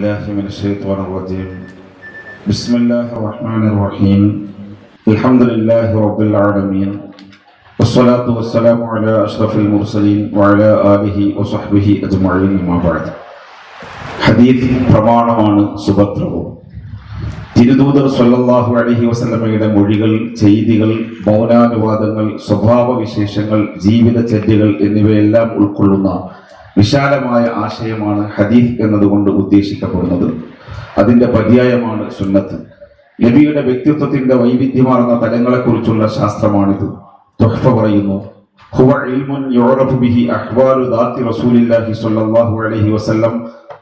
بالله من الشيطان الرجيم بسم الله الرحمن الرحيم الحمد لله رب العالمين والصلاة والسلام على أشرف المرسلين وعلى آله وصحبه أجمعين ما بعد ഹദീസ് പ്രമാണമാണ് സുഭദ്രവും. തിരുദൂതർ സ്വല്ലല്ലാഹു അലൈഹി വസല്ലമയുടെ മൊഴികൾ, ചെയ്തികൾ, മൗനാനുവാദങ്ങൾ, സ്വഭാവവിശേഷങ്ങൾ, ജീവിതചര്യകൾ എന്നിവയെല്ലാം ഉൾക്കൊള്ളുന്ന വിശാലമായ ആശയമാണ് ഹദീസ് എന്നതുകൊണ്ട് ഉദ്ദേശിക്കപ്പെടുന്നത്. അതിന്റെ പര്യായമാണ് സുന്നത്ത്. നബിയുടെ വ്യക്തിത്വത്തിന്റെ വൈവിധ്യമാർന്ന തലങ്ങളെക്കുറിച്ചുള്ള ശാസ്ത്രമാണിത്. തുഹ്ഫ പറയുന്നു, ഹുവ ഇൽമുൻ യുറഫു ബിഹി അഹ്വാലു ദാത്തി റസൂലില്ലാഹി സ്വല്ലല്ലാഹു അലൈഹി വസല്ലം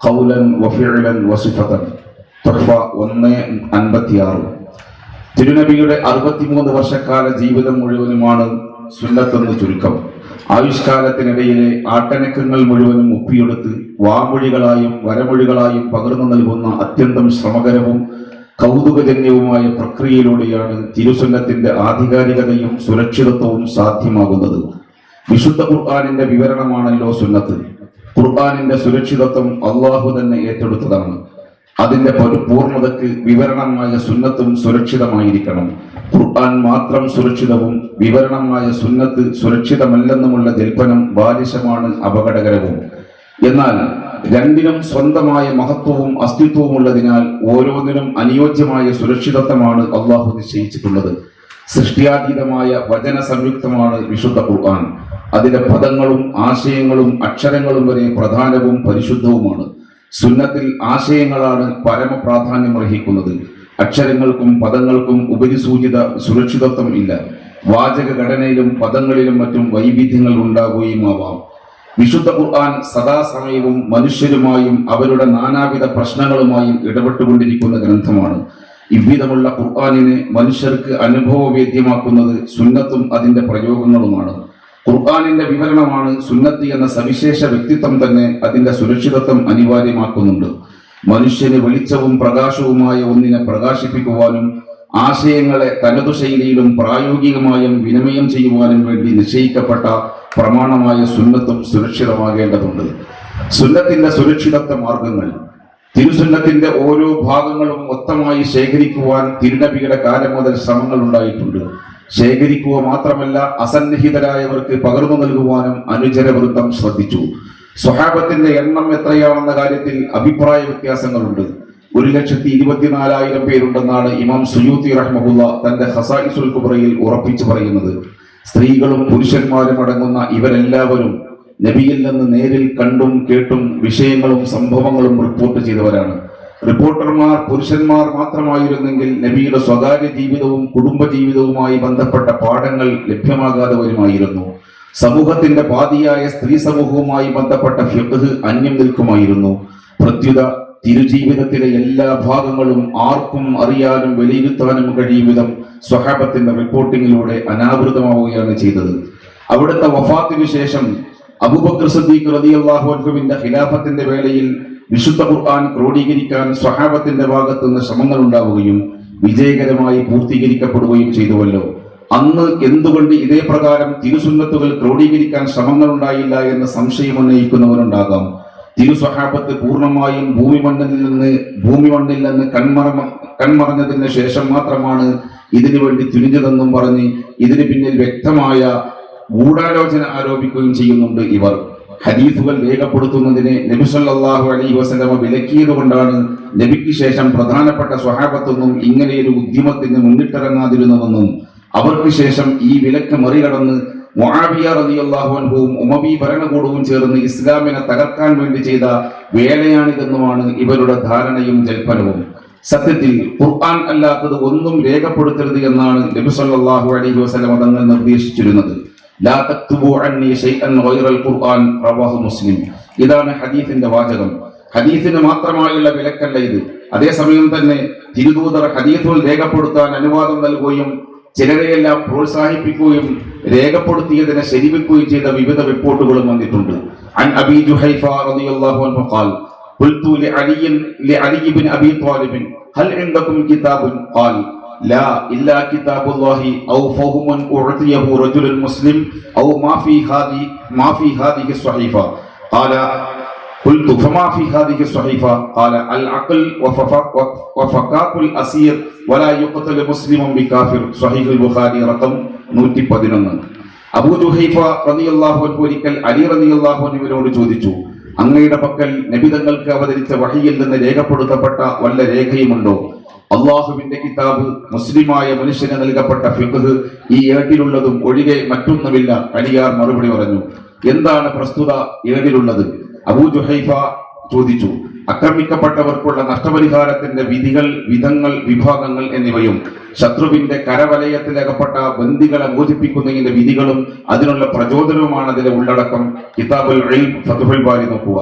ഖൗലൻ വഫിഅലൻ വസിഫതൻ. തുഹ്ഫ 1:56. തിരുനബിയുടെ 63 വർഷക്കാല ജീവിതം മുഴുവനുമാണ് സുന്നത്തെന്ന് ചുരുക്കം. ആയുഷ്കാലത്തിനിടയിലെ ആട്ടനക്കങ്ങൾ മുഴുവനും ഒപ്പിയെടുത്ത് വാമൊഴികളായും വരമൊഴികളായും പകർന്നു നൽകുന്ന അത്യന്തം ശ്രമകരവും കൗതുകജന്യവുമായ പ്രക്രിയയിലൂടെയാണ് തിരുസുന്നത്തിന്റെ ആധികാരികതയും സുരക്ഷിതത്വവും സാധ്യമാകുന്നത്. വിശുദ്ധ ഖുർആനിന്റെ വിവരണമാണല്ലോ സുന്നത്ത്. ഖുർആനിന്റെ സുരക്ഷിതത്വം അള്ളാഹു തന്നെ ഏറ്റെടുത്തതാണ്. അതിന്റെ പൂർണ്ണതയ്ക്ക് വിവരണമായ സുന്നത്തും സുരക്ഷിതമായിരിക്കണം. ഖുർആൻ മാത്രം സുരക്ഷിതവും വിവരണമായ സുന്നത്ത് സുരക്ഷിതമല്ലെന്നുമുള്ള ജൽപ്പനം ബാലിശമാണ്, അപകടകരവും. എന്നാൽ രണ്ടിനും സ്വന്തമായ മഹത്വവും അസ്തിത്വവും ഉള്ളതിനാൽ ഓരോന്നിനും അനുയോജ്യമായ സുരക്ഷിതത്വമാണ് അള്ളാഹു നിശ്ചയിച്ചിട്ടുള്ളത്. സൃഷ്ടിയാതീതമായ വചന സംയുക്തമാണ് വിശുദ്ധ ഖുർആൻ. അതിന്റെ പദങ്ങളും ആശയങ്ങളും അക്ഷരങ്ങളും വരെ പ്രധാനവും പരിശുദ്ധവുമാണ്. സുന്നത്തിൽ ആശയങ്ങളാണ് പരമപ്രാധാന്യം അർഹിക്കുന്നത്. അക്ഷരങ്ങൾക്കും പദങ്ങൾക്കും ഉപരിസൂചിത സുരക്ഷിതത്വം ഇല്ല. വാചക ഘടനയിലും പദങ്ങളിലും മറ്റും വൈവിധ്യങ്ങൾ ഉണ്ടാവുകയുമാവാം. വിശുദ്ധ ഖുർആൻ സദാസമയവും മനുഷ്യരുമായും അവരുടെ നാനാവിധ പ്രശ്നങ്ങളുമായും ഇടപെട്ടുകൊണ്ടിരിക്കുന്ന ഗ്രന്ഥമാണ്. ഇவ்விധമുള്ള ഖുർആനിനെ മനുഷ്യർക്ക് അനുഭവവേദ്യമാക്കുന്നത് സുന്നത്തും അതിന്റെ പ്രയോഗങ്ങളുമാണ്. ഖുർആനിന്റെ വിവരണമാണ് സുന്നത്ത് എന്ന സവിശേഷ വ്യക്തിത്വം തന്നെ അതിന്റെ സുരക്ഷിതത്വം അനിവാര്യമാക്കുന്നുണ്ട്. മനുഷ്യന് വെളിച്ചവും പ്രകാശവുമായ ഒന്നിനെ പ്രകാശിപ്പിക്കുവാനും ആശയങ്ങളെ തനതു ശൈലിയിലും പ്രായോഗികമായും വിനിമയം ചെയ്യുവാനും വേണ്ടി നിശ്ചയിക്കപ്പെട്ട പ്രമാണമായ സുന്നത്തും സുരക്ഷിതമാകേണ്ടതുണ്ട്. സുന്നത്തിന്റെ സുരക്ഷിതത്വ മാർഗങ്ങൾ. തിരുസുന്നത്തിന്റെ ഓരോ ഭാഗങ്ങളും മൊത്തമായി ശേഖരിക്കുവാൻ തിരുനബിയുടെ കാലം മുതൽ ശ്രമങ്ങൾ ഉണ്ടായിട്ടുണ്ട്. ശേഖരിക്കുക മാത്രമല്ല, അസന്നിഹിതരായവർക്ക് പകർന്നു നൽകുവാനും അനുചരവൃത്തം ശ്രദ്ധിച്ചു. സ്വഹാബത്തിന്റെ എണ്ണം എത്രയാണെന്ന കാര്യത്തിൽ അഭിപ്രായ വ്യത്യാസങ്ങളുണ്ട്. 1,24,000 പേരുണ്ടെന്നാണ് ഇമാം സുയൂത്തി റഹ്മഹുല്ല തന്റെ ഖസായിസുൽ കുബ്രയിൽ ഉറപ്പിച്ചു പറയുന്നത്. സ്ത്രീകളും പുരുഷന്മാരും അടങ്ങുന്ന ഇവരെല്ലാവരും നബിയിൽ നിന്ന് നേരിൽ കണ്ടും കേട്ടും വിഷയങ്ങളും സംഭവങ്ങളും റിപ്പോർട്ട് ചെയ്തവരാണ്. റിപ്പോർട്ടർമാർ പുരുഷന്മാർ മാത്രമായിരുന്നെങ്കിൽ നബിയുടെ സ്വകാര്യ ജീവിതവും കുടുംബജീവിതവുമായി ബന്ധപ്പെട്ട പാഠങ്ങൾ ലഭ്യമാകാതെ വരുമായിരുന്നു. സമൂഹത്തിന്റെ പാതിയായ സ്ത്രീ സമൂഹവുമായി ബന്ധപ്പെട്ട ഫിഖ്ഹ് അന്യം നിൽക്കുമായിരുന്നു. പ്രത്യുത തിരുജീവിതത്തിലെ എല്ലാ ഭാഗങ്ങളും ആർക്കും അറിയാനും വിലയിരുത്താനും കഴിയും വിധം സ്വഹാബത്തിന്റെ റിപ്പോർട്ടിങ്ങിലൂടെ അനാവൃതമാവുകയാണ് ചെയ്തത്. അവിടുത്തെ വഫാത്തിന് ശേഷം അബൂബക്കർ സിദ്ദീഖ് റളിയല്ലാഹു അൻഹുവിന്റെ ഖിലാഫത്തിന്റെ വേളയിൽ വിശുദ്ധ ഖുർആൻ ക്രോഡീകരിക്കാൻ സ്വഹാബത്തിന്റെ ഭാഗത്തു നിന്ന് ശ്രമങ്ങൾ ഉണ്ടാവുകയും വിജയകരമായി പൂർത്തീകരിക്കപ്പെടുകയും ചെയ്തുവല്ലോ. അന്ന് എന്തുകൊണ്ട് ഇതേ പ്രകാരം തിരുസുന്നത്തുകൾ ക്രോഡീകരിക്കാൻ ശ്രമങ്ങൾ ഉണ്ടായില്ല എന്ന് സംശയം ഉന്നയിക്കുന്നവരുണ്ടാകാം. തിരുസ്വഹാബത്ത് പൂർണ്ണമായും ഭൂമിമണ്ണിൽ നിന്ന് കൺമറഞ്ഞതിന് ശേഷം മാത്രമാണ് ഇതിനു വേണ്ടി തുനിഞ്ഞതെന്നും പറഞ്ഞ് ഇതിന് പിന്നിൽ വ്യക്തമായ ഗൂഢാലോചന ആരോപിക്കുകയും ചെയ്യുന്നുണ്ട് ഇവർ. ഹദീസുകൾ രേഖപ്പെടുത്തുന്നതിനെ നബി സല്ലല്ലാഹു അലൈഹി വസല്ലമ വിലക്കിയത് കൊണ്ടാണ് നബിക്ക് ശേഷം പ്രധാനപ്പെട്ട സ്വഹാബത്തൊന്നും ഇങ്ങനെയൊരു ഉദ്യമത്തിന് മുന്നിട്ടിറങ്ങാതിരുന്നതെന്നും അവർക്ക് ശേഷം ഈ വിലക്ക് മറികടന്ന് മുആവിയ റളിയല്ലാഹു അൻഹുവും ഉമവി ഭരണകൂടവും ചേർന്ന് ഇസ്ലാമിനെ തകർക്കാൻ വേണ്ടി ചെയ്ത വേലയാണിതെന്നുമാണ് ഇവരുടെ ധാരണയും ജൽപ്പനവും. സത്യത്തിൽ ഖുർആൻ അല്ലാത്തത് ഒന്നും രേഖപ്പെടുത്തരുത് എന്നാണ് നബി സല്ലല്ലാഹു അലൈഹി വസല്ലമ തങ്ങൾ നിർദ്ദേശിച്ചിരുന്നത്. ലാ തക്തുബു അന്നി ശൈഅൻ ഗൈറൽ ഖുർആൻ റവാഹു മുസ്ലിം. ഇതാണ് ഹദീസിന്റെ വാചകം. ഹദീസിന് മാത്രമായുള്ള വിലക്കല്ല ഇത്. അതേസമയം തന്നെ തിരുദൂതർ ഹദീസുകൾ രേഖപ്പെടുത്താൻ അനുവാദം നൽകുകയും ചിലരെയെല്ലാം പ്രോത്സാഹിപ്പിക്കുകയും രേഖപ്പെടുത്തിയതിനെ ശരിവെക്കുകയും ചെയ്ത വിവിധ റിപ്പോർട്ടുകളും വന്നിട്ടുണ്ട്. അൻ അബീ ജുഹൈഫ റളിയല്ലാഹു അൻഹു ഖാൽ ഖുൽതു ലഅലി ഇബ്നു അബീ ത്വാലിബ് ഹൽ ഇൻദകും കിതാബുൻ ഖാൽ ലാ ഇല്ലാ കിതാബുല്ലാഹി ഔ ഫഹുമുൻ ഉഅതിയഹു റജുലുൻ മുസ്ലിം ഔ മാ ഫീ ഹാദിഹി സ്വഹീഫ ഖാല قلت فما في هذه الصحيفة قال العقل وفكاك الأسير ولا يقتل مسلم بكافر صحيح البخاري رقم 111. അബൂ ജുഹൈഫ റളിയല്ലാഹു അൻഹു ഒരിക്കൽ അലി റളിയല്ലാഹു അൻഹുവിനോട് ചോദിച്ചു, അങ്ങയുടെ പക്കൽ നബി തങ്ങൾക്ക് അവതരിച്ച വഹയിൽ നിന്ന് രേഖപ്പെടുത്തപ്പെട്ട വല്ല രേഖയുമുണ്ടോ? അള്ളാഹുവിന്റെ കിതാബ്, മുസ്ലിമായ മനുഷ്യന് നൽകപ്പെട്ട ഫിഖ്ഹ്, ഈ ഏട്ടിലുള്ളതും ഒഴികെ മറ്റൊന്നുമില്ല. അലിയാർ മറുപടി പറഞ്ഞു, എന്താണ് പ്രസ്തുത ഏടിലുള്ളത്? അബൂ ജുഹൈഫ ചോദിച്ചു, ആക്രമിക്കപ്പെട്ടവർക്കുള്ള നഷ്ടപരിഹാരത്തിന്റെ വിധികൾ, വിധങ്ങൾ, വിഭാഗങ്ങൾ എന്നിവയും ശത്രുവിന്റെ കരവലയത്തിലകപ്പെട്ട ബന്ദികളെ മോചിപ്പിക്കുന്നതിന്റെ വിധികളും അതിനുള്ള പ്രചോദനവുമാണ് അതിലെ ഉള്ളടക്കം. കിതാബുൽ ഇൽം, ഫത്ഹുൽ ബാരി നോക്കുക.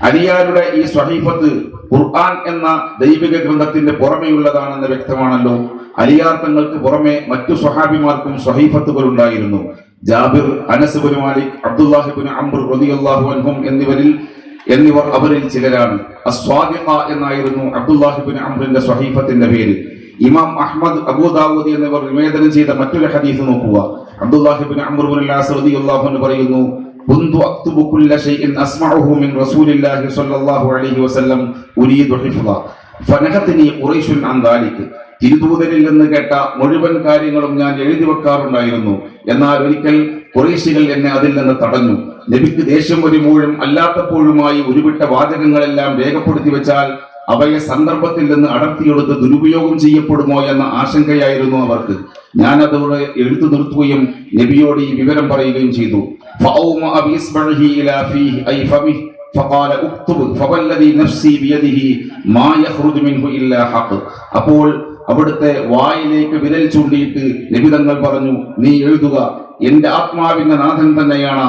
അലിയാരുടെ ഈ സ്വഹീഫത്ത് ഖുർആൻ എന്ന ദൈവിക ഗ്രന്ഥത്തിന്റെ പുറമെയുള്ളതാണെന്ന് വ്യക്തമാണല്ലോ. അലിയാർ തങ്ങൾക്ക് പുറമെ മറ്റു സ്വഹാബിമാർക്കും സ്വഹീഫത്തുകൾ ഉണ്ടായിരുന്നു. Jabir, Anas bin Malik, Abdullahi bin Amr റളിയല്ലാഹു അൻഹും എന്നിവർ അവരിൽ ചിലരാണ്. അസ്വാദിഖ എന്നായിരുന്നു അബ്ദുല്ലാഹി ബിൻ അംറിന്റെ സ്വഹീഫത്തിന്റെ പേര്. ഇമാം അഹ്മദ്, അബൂ ദാവൂദ് എന്നിവർ നിവേദനം ചെയ്ത മറ്റൊരു ഹദീസ് നോക്കുക. അബ്ദുല്ലാഹി ബിൻ അംർ ബിൻ അൽ-ആസ് റളിയല്ലാഹു അൻഹു പറയുന്നു, കുന്തു അക്തുബു കുല്ല ഷൈഇൻ അസ്മഉഹു മിൻ റസൂലില്ലാഹി സ്വല്ലല്ലാഹു അലൈഹി വസല്ലം ഉരീദു ഹിഫ്ള ഫനഹതനി ഖുറൈശുൻ അൻ ദാലിക്. തിരുദൂതരിൽ നിന്ന് കേട്ട മുഴുവൻ കാര്യങ്ങളും ഞാൻ എഴുതി വെക്കാറുണ്ടായിരുന്നു. എന്നാൽ ഒരിക്കൽ ഖുറൈശികൾ എന്നെ അതിൽ നിന്ന് തടഞ്ഞു. നബിക്ക് ദേഷ്യം വരുമ്പോഴും അല്ലാത്തപ്പോഴുമായി ഉരുവിട്ട വാചകങ്ങളെല്ലാം രേഖപ്പെടുത്തി വെച്ചാൽ അവയെ സന്ദർഭത്തിൽ നിന്ന് അടർത്തിയെടുത്ത് ദുരുപയോഗം ചെയ്യപ്പെടുമോ എന്ന ആശങ്കയായിരുന്നു അവർക്ക്. ഞാൻ അതോടെ എഴുത്തു നിർത്തുകയും നബിയോട് ഈ വിവരം പറയുകയും ചെയ്തു. അപ്പോൾ അവിടുത്തെ വായിലേക്ക് വിരൽ ചൂണ്ടിയിട്ട് നബി തങ്ങൾ പറഞ്ഞു, നീ എഴുതുക, എന്റെ ആത്മാവിന്റെ നാഥൻ തന്നെയാണ്,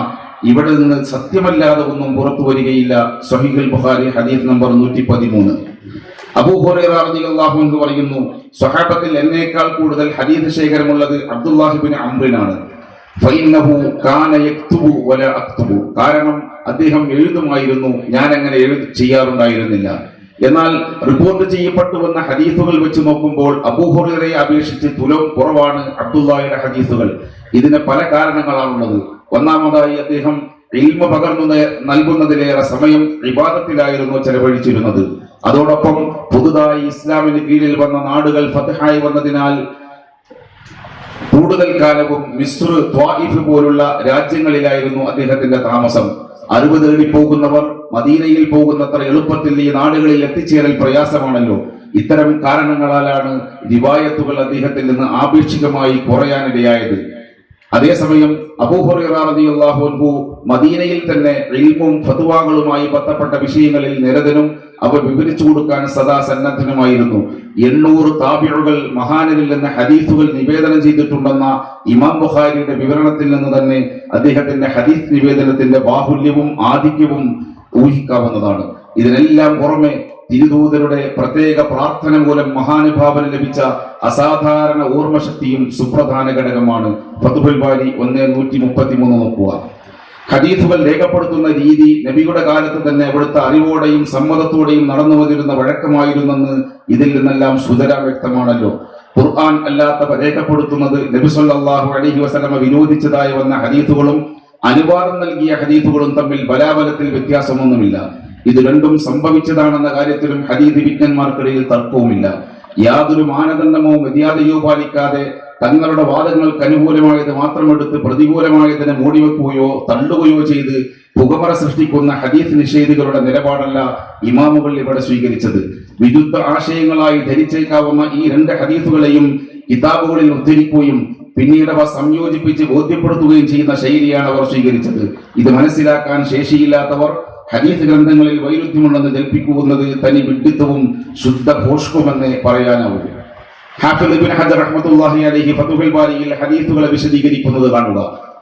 ഇവിടെ നിന്ന് സത്യമല്ലാതെ ഒന്നും പുറത്തു വരികയില്ല. സ്വഹീഹുൽ ബുഖാരി ഹദീസ് നമ്പർ 113. അബൂ ഹുറൈറ റളിയല്ലാഹു അൻഹു പറയുന്നു, സ്വഹാബത്തിൽ എന്നേക്കാൾ കൂടുതൽ ഹദീസ് ശേഖരമുള്ളത് അബ്ദുല്ലാഹി ബിൻ അംറിനാണ്. ഫഇന്നഹു കാന യക്തുബു വലാ അക്തുബു. കാരണം അദ്ദേഹം എഴുതുമായിരുന്നു, ഞാൻ അങ്ങനെ ചെയ്യാറുണ്ടായിരുന്നില്ല. എന്നാൽ റിപ്പോർട്ട് ചെയ്യപ്പെട്ടു വന്ന ഹദീസുകൾ വെച്ച് നോക്കുമ്പോൾ അബൂ ഹുറൈറയെ അപേക്ഷിച്ച് തുലം കുറവാണ് അബ്ദുല്ലാഹിയുടെ ഹദീസുകൾ. ഇതിന് പല കാരണങ്ങളാണുള്ളത്. ഒന്നാമതായി, അദ്ദേഹം ഇൽമ പകർന്നു നൽകുന്നതിലേറെ സമയം ഇബാദത്തിലായിരുന്നു ചെലവഴിച്ചിരുന്നത്. അതോടൊപ്പം പുതുതായി ഇസ്ലാമിന് കീഴിൽ വന്ന നാടുകൾ ഫത്ഹായി വന്നതിനാൽ കൂടുതൽ കാലവും മിസ്ർ, ത്വായിഫ് പോലുള്ള രാജ്യങ്ങളിലായിരുന്നു അദ്ദേഹത്തിന്റെ താമസം. അറിവ് തേടി പോകുന്നവർ മദീനയിൽ പോകുന്നത്ര എളുപ്പത്തിൽ ഈ നാടുകളിൽ എത്തിച്ചേരൽ പ്രയാസമാണല്ലോ. ഇത്തരം കാരണങ്ങളാലാണ് റിവായത്തുകൾ അദ്ദേഹത്തിൽ നിന്ന് ആപേക്ഷികമായി കുറയാനിടയായത്. അതേസമയം അബൂ ഹുറൈറ റളിയല്ലാഹു അൻഹു മദീനയിൽ തന്നെ ഇൽമും ഫത്വാകളുമായി ബന്ധപ്പെട്ട വിഷയങ്ങളിൽ നിരതനും അവ വിവരിച്ചു കൊടുക്കാൻ സദാ സന്നദ്ധനുമായിരുന്നു. 800 താബിഉകൾ മഹാനരിൽ നിന്ന് ഹദീസുകൾ നിവേദനം ചെയ്തിട്ടുണ്ടെന്ന ഇമാം ബുഖാരിയുടെ വിവരണത്തിൽ നിന്ന് തന്നെ അദ്ദേഹത്തിന്റെ ഹദീസ് നിവേദനത്തിന്റെ ബാഹുല്യവും ആധിക്യവും ഊഹിക്കാവുന്നതാണ്. ഇതിനെല്ലാം പുറമെ തിരുദൂതരുടെ പ്രത്യേക പ്രാർത്ഥന മൂലം മഹാനുഭാവന് ലഭിച്ച അസാധാരണ ഓർമ്മശക്തിയും സുപ്രധാന ഘടകമാണ്. ഫത്ഹുൽ ബാരി 1:133 നോക്കുക. ഹദീസുകൾ രേഖപ്പെടുത്തുന്ന രീതി നബിയുടെ കാലത്ത് തന്നെ അവിടുത്തെ അറിവോടെയും സമ്മതത്തോടെയും നടന്നു വന്നിരുന്ന വഴക്കമായിരുന്നെന്ന് ഇതിൽ നിന്നെല്ലാം സുതരാം വ്യക്തമാണല്ലോ. ഖുർആൻ അല്ലാത്തവ രേഖപ്പെടുത്തുന്നത് നബി സല്ലല്ലാഹു അലൈഹി വസല്ലമ വിരോധിച്ചതായി വന്ന ഹദീസുകളും അനുവാദം നൽകിയ ഹദീസുകളും തമ്മിൽ ബലാബലത്തിൽ വ്യത്യാസമൊന്നുമില്ല. ഇത് രണ്ടും സംഭവിച്ചതാണെന്ന കാര്യത്തിലും ഹദീസ് വിജ്ഞന്മാർക്കിടയിൽ തർക്കവുമില്ല. യാതൊരു മാനദണ്ഡമോ മര്യാദയോ പാലിക്കാതെ തങ്ങളുടെ വാദങ്ങൾക്ക് അനുകൂലമായത് മാത്രമെടുത്ത് പ്രതികൂലമായതിനെ മൂടിവെക്കുകയോ തള്ളുകയോ ചെയ്ത് പുകമറ സൃഷ്ടിക്കുന്ന ഹദീസ് നിഷേധികളുടെ നിലപാടല്ല ഇമാമുകൾ ഇവിടെ സ്വീകരിച്ചത്. വിരുദ്ധ ആശയങ്ങളായി ധരിച്ചേക്കാവുന്ന ഈ 2 ഹദീസുകളെയും കിതാബുകളിൽ ഉദ്ധരിക്കുകയും പിന്നീട് അവ സംയോജിപ്പിച്ച് ബോധ്യപ്പെടുത്തുകയും ചെയ്യുന്ന ശൈലിയാണ് അവർ സ്വീകരിച്ചത്. ഇത് മനസ്സിലാക്കാൻ ശേഷിയില്ലാത്തവർ ഹദീസ് ഗ്രന്ഥങ്ങളിൽ വൈരുദ്ധ്യമുണ്ടെന്ന് ജൽപ്പിക്കുന്നത് തനി വിഡ്ഢിത്തവും ശുദ്ധ ഭോഷ്കുമെന്ന് പറയാനാവും. ഹാഫിദ് ഇബ്നു ഹജർ റഹ്മത്തുള്ളാഹി അലൈഹി ഫത്ഹുൽ ബാരിയിൽ ഹദീസുകളെ വിശദീകരിക്കുന്നത് കാണുക.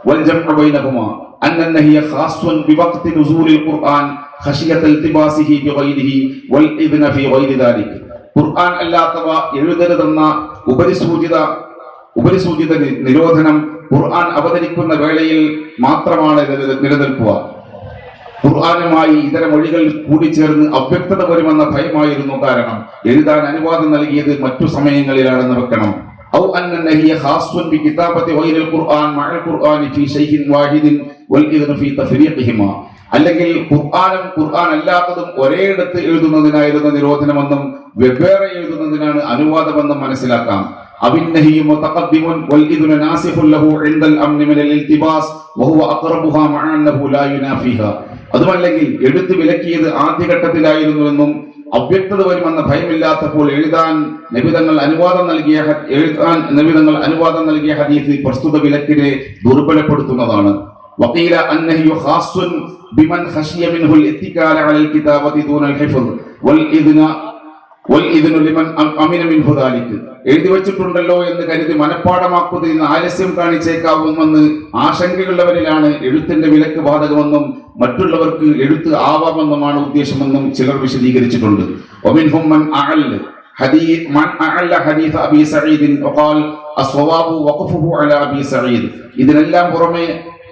വൽ ജംഉ ബൈനഹുമാ അന്ന ഹിയ ഖാസ്സുൻ ബിവഖ്തി നുസൂലിൽ ഖുർആൻ ഖശിയത ഇൽതിബാസിഹി ബിഗൈരിഹി വൽ ഇദ്ന ഫീ ഗൈരി ദാലിക്. ഖുർആൻ അല്ലാത്തവ എഴുതരുതെന്ന ഉപരിസൂചിത നിരോധനം ഖുർആൻ അവതരിക്കുന്ന വേളയിൽ മാത്രമാണ് നിലനിൽക്കുക. ഖുർആനുമായി ഇതര മൊഴികൾ കൂടിച്ചേർന്ന് അവ്യക്തത വരുമെന്ന ഭയമായിരുന്നു കാരണം. എഴുതാൻ അനുവാദം നൽകിയത് മറ്റു സമയങ്ങളിലാണെന്ന് വെക്കണം. ഔ അന്ന ഹിയ ഖാസ്സുൻ ബി കിതാബത്തി ഗൈരിൽ ഖുർആൻ മഅൽ ഖുർആനി ഫീ ശൈഇൻ വാഹിദിൻ വൽ ഇദ്ന ഫീ തഫരീഖിഹിമാ. അല്ലെങ്കിൽ ഖുർആനും ഖുർആൻ അല്ലാത്തതും ഒരേയിടത്ത് എഴുതുന്നതിനായിരുന്നു നിരോധനമെന്നും വെവ്വേറെ എഴുതുന്നതിനാണ് അനുവാദമെന്നും മനസ്സിലാക്കാം. അവിന്നഹിയു മുതഖദ്ദിമുൻ വൽ ഇദ്നു നാസിഖുൻ ലഹു ഇൻദൽ അംനി മിനൽ ഇൽതിബാസ് വഹുവ അഖറബുഹാ മഅ അന്നഹു ലാ യുനാഫിഹാ. അതുമല്ലെങ്കിൽ എഴുത്ത് വിലക്കിയത് ആദ്യഘട്ടത്തിലായിരുന്നുവെന്നും അവ്യക്തത വരുമെന്ന ഭയമില്ലാത്തപ്പോൾ എഴുതാൻ നബിതങ്ങൾ അനുവാദം നൽകിയ ഹദീസ് പ്രസ്തുത വിലക്കിനെ ദുർബലപ്പെടുത്തുന്നതാണ്. വഖീല അന്നഹു ഖാസ്സുൻ ബിമൻ ഖശിയ മിൻഹുൽ ഇത്തികാല അലൽ കിതാബതി ദൂനൽ ഹിഫ്ദ് വൽ ഇദ്നു ലിമൻ അമിന മിൻഹു ദാലിക്. എഴുതി വച്ചിട്ടുണ്ടല്ലോ എന്ന് കരുതി മനഃപ്പാടമാക്കുന്നതിന് ആലസ്യം കാണിച്ചേക്കാവുമെന്ന് ആശങ്കയുള്ളവരിലാണ് എഴുത്തിന്റെ വിലക്ക് ബാധകമെന്നും മറ്റുള്ളവർക്ക് എഴുത്ത് ആവാമെന്നുമാണ് ഉദ്ദേശമെന്നും ചിലർ വിശദീകരിച്ചിട്ടുണ്ട്. വമിൻഹും മൻ അഅല്ല ഹദീസ് അബീ സഈദ് വഖാൽ അസ്വവാബു വഖഫുഹു അലാ അബീ സഈദ്. ഇതിനെല്ലാം പുറമെ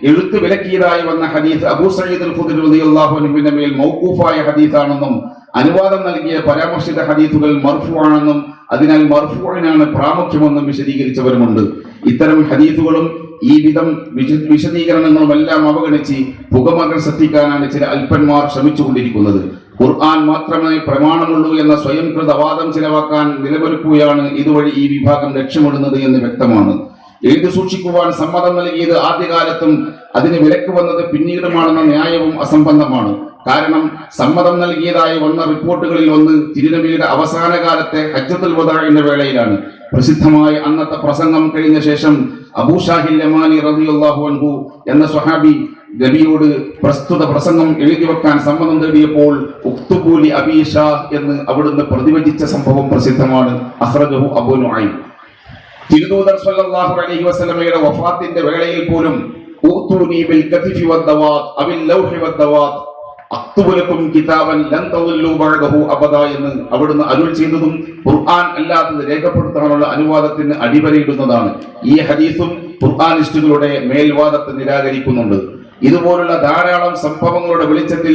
എഴുത്ത് വിലക്കിയതായി വന്ന ഹദീസ് അബൂ സഈദ് അൽ ഖുദ്രി റളിയല്ലാഹു അൻഹുവിന്റെ മേൽ മൗഖൂഫായ ഹദീസാണെന്നും അനുവാദം നൽകിയ പരാമർശിത ഹദീസുകൾ മർഫൂആണെന്നും അതിനാൽ മർഫൂഇനാണ് പ്രാമുഖ്യമെന്നും വിശദീകരിച്ചവരുമുണ്ട്. ഇത്തരം ഹദീസുകളും ഈ വിധം വിശദീകരണങ്ങളും എല്ലാം അവഗണിച്ച് പുകമകൾ സൃഷ്ടിക്കാനാണ് ചില അല്പന്മാർ ശ്രമിച്ചുകൊണ്ടിരിക്കുന്നത്. ഖുർആൻ മാത്രമേ പ്രമാണമുള്ളൂ എന്ന സ്വയംകൃതവാദം ചിലവാക്കാൻ നിലവൊരുക്കുകയാണ് ഇതുവഴി ഈ വിഭാഗം ലക്ഷ്യമിടുന്നത് എന്ന് വ്യക്തമാണ്. എഴുതി സൂക്ഷിക്കുവാൻ സമ്മതം നൽകിയത് ആദ്യകാലത്തും അതിന് വിലക്ക് വന്നത് പിന്നീടുമാണെന്ന ന്യായവും അസംബന്ധമാണ്. കാരണം സമ്മതം നൽകിയതായി വന്ന റിപ്പോർട്ടുകളിൽ ഒന്ന് തിരുനബിയുടെ അവസാന കാലത്തെ ഹജ്ജത്തുൽ വദാഇന്റെ വേളയിലാണ്. പ്രസിദ്ധമായ അന്നത്തെ പ്രസംഗം കഴിഞ്ഞ ശേഷം അബൂ ഷാഹിൽ യമാനി റളിയല്ലാഹു അൻഹു എന്ന സ്വഹാബി നബിയോട് പ്രസ്തുത പ്രസംഗം എഴുതി വെക്കാൻ സമ്മതം തേടിയപ്പോൾ ഉക്തുബൂലി അബീ ഷാഹ് എന്ന് അവിടുന്ന് പ്രതിവചിച്ച സംഭവം പ്രസിദ്ധമാണ്. അഖ്റജഹു അബൂ നുഐം. തിരുദൂതർ സ്വല്ലല്ലാഹു അലൈഹി വസല്ലമയുടെ വഫാത്തിന്റെ വേളയിൽ പോലും ഊതൂനി ബിൽ കതിഫി വദ്ദവാത് അബിൽ ലൗഹി വദ്ദവാത് അക്തുബു ലക്കും കിതാബൻ ലൻ തദല്ലു ബഅദഹു അബദാ എന്ന് അവിടുന്ന് അരുൾ ചെയ്തതും ഖുർആൻ അല്ലാത്തത് രേഖപ്പെടുത്താനുള്ള അനുവാദത്തിന് അടിവരയിടുന്നതാണ്. ഈ ഹദീസും ഖുർആനിസ്റ്റുകളുടെ മേൽവാദത്തെ നിരാകരിക്കുന്നുണ്ട്. ഇതുപോലുള്ള ധാരാളം സംഭവങ്ങളുടെ വെളിച്ചത്തിൽ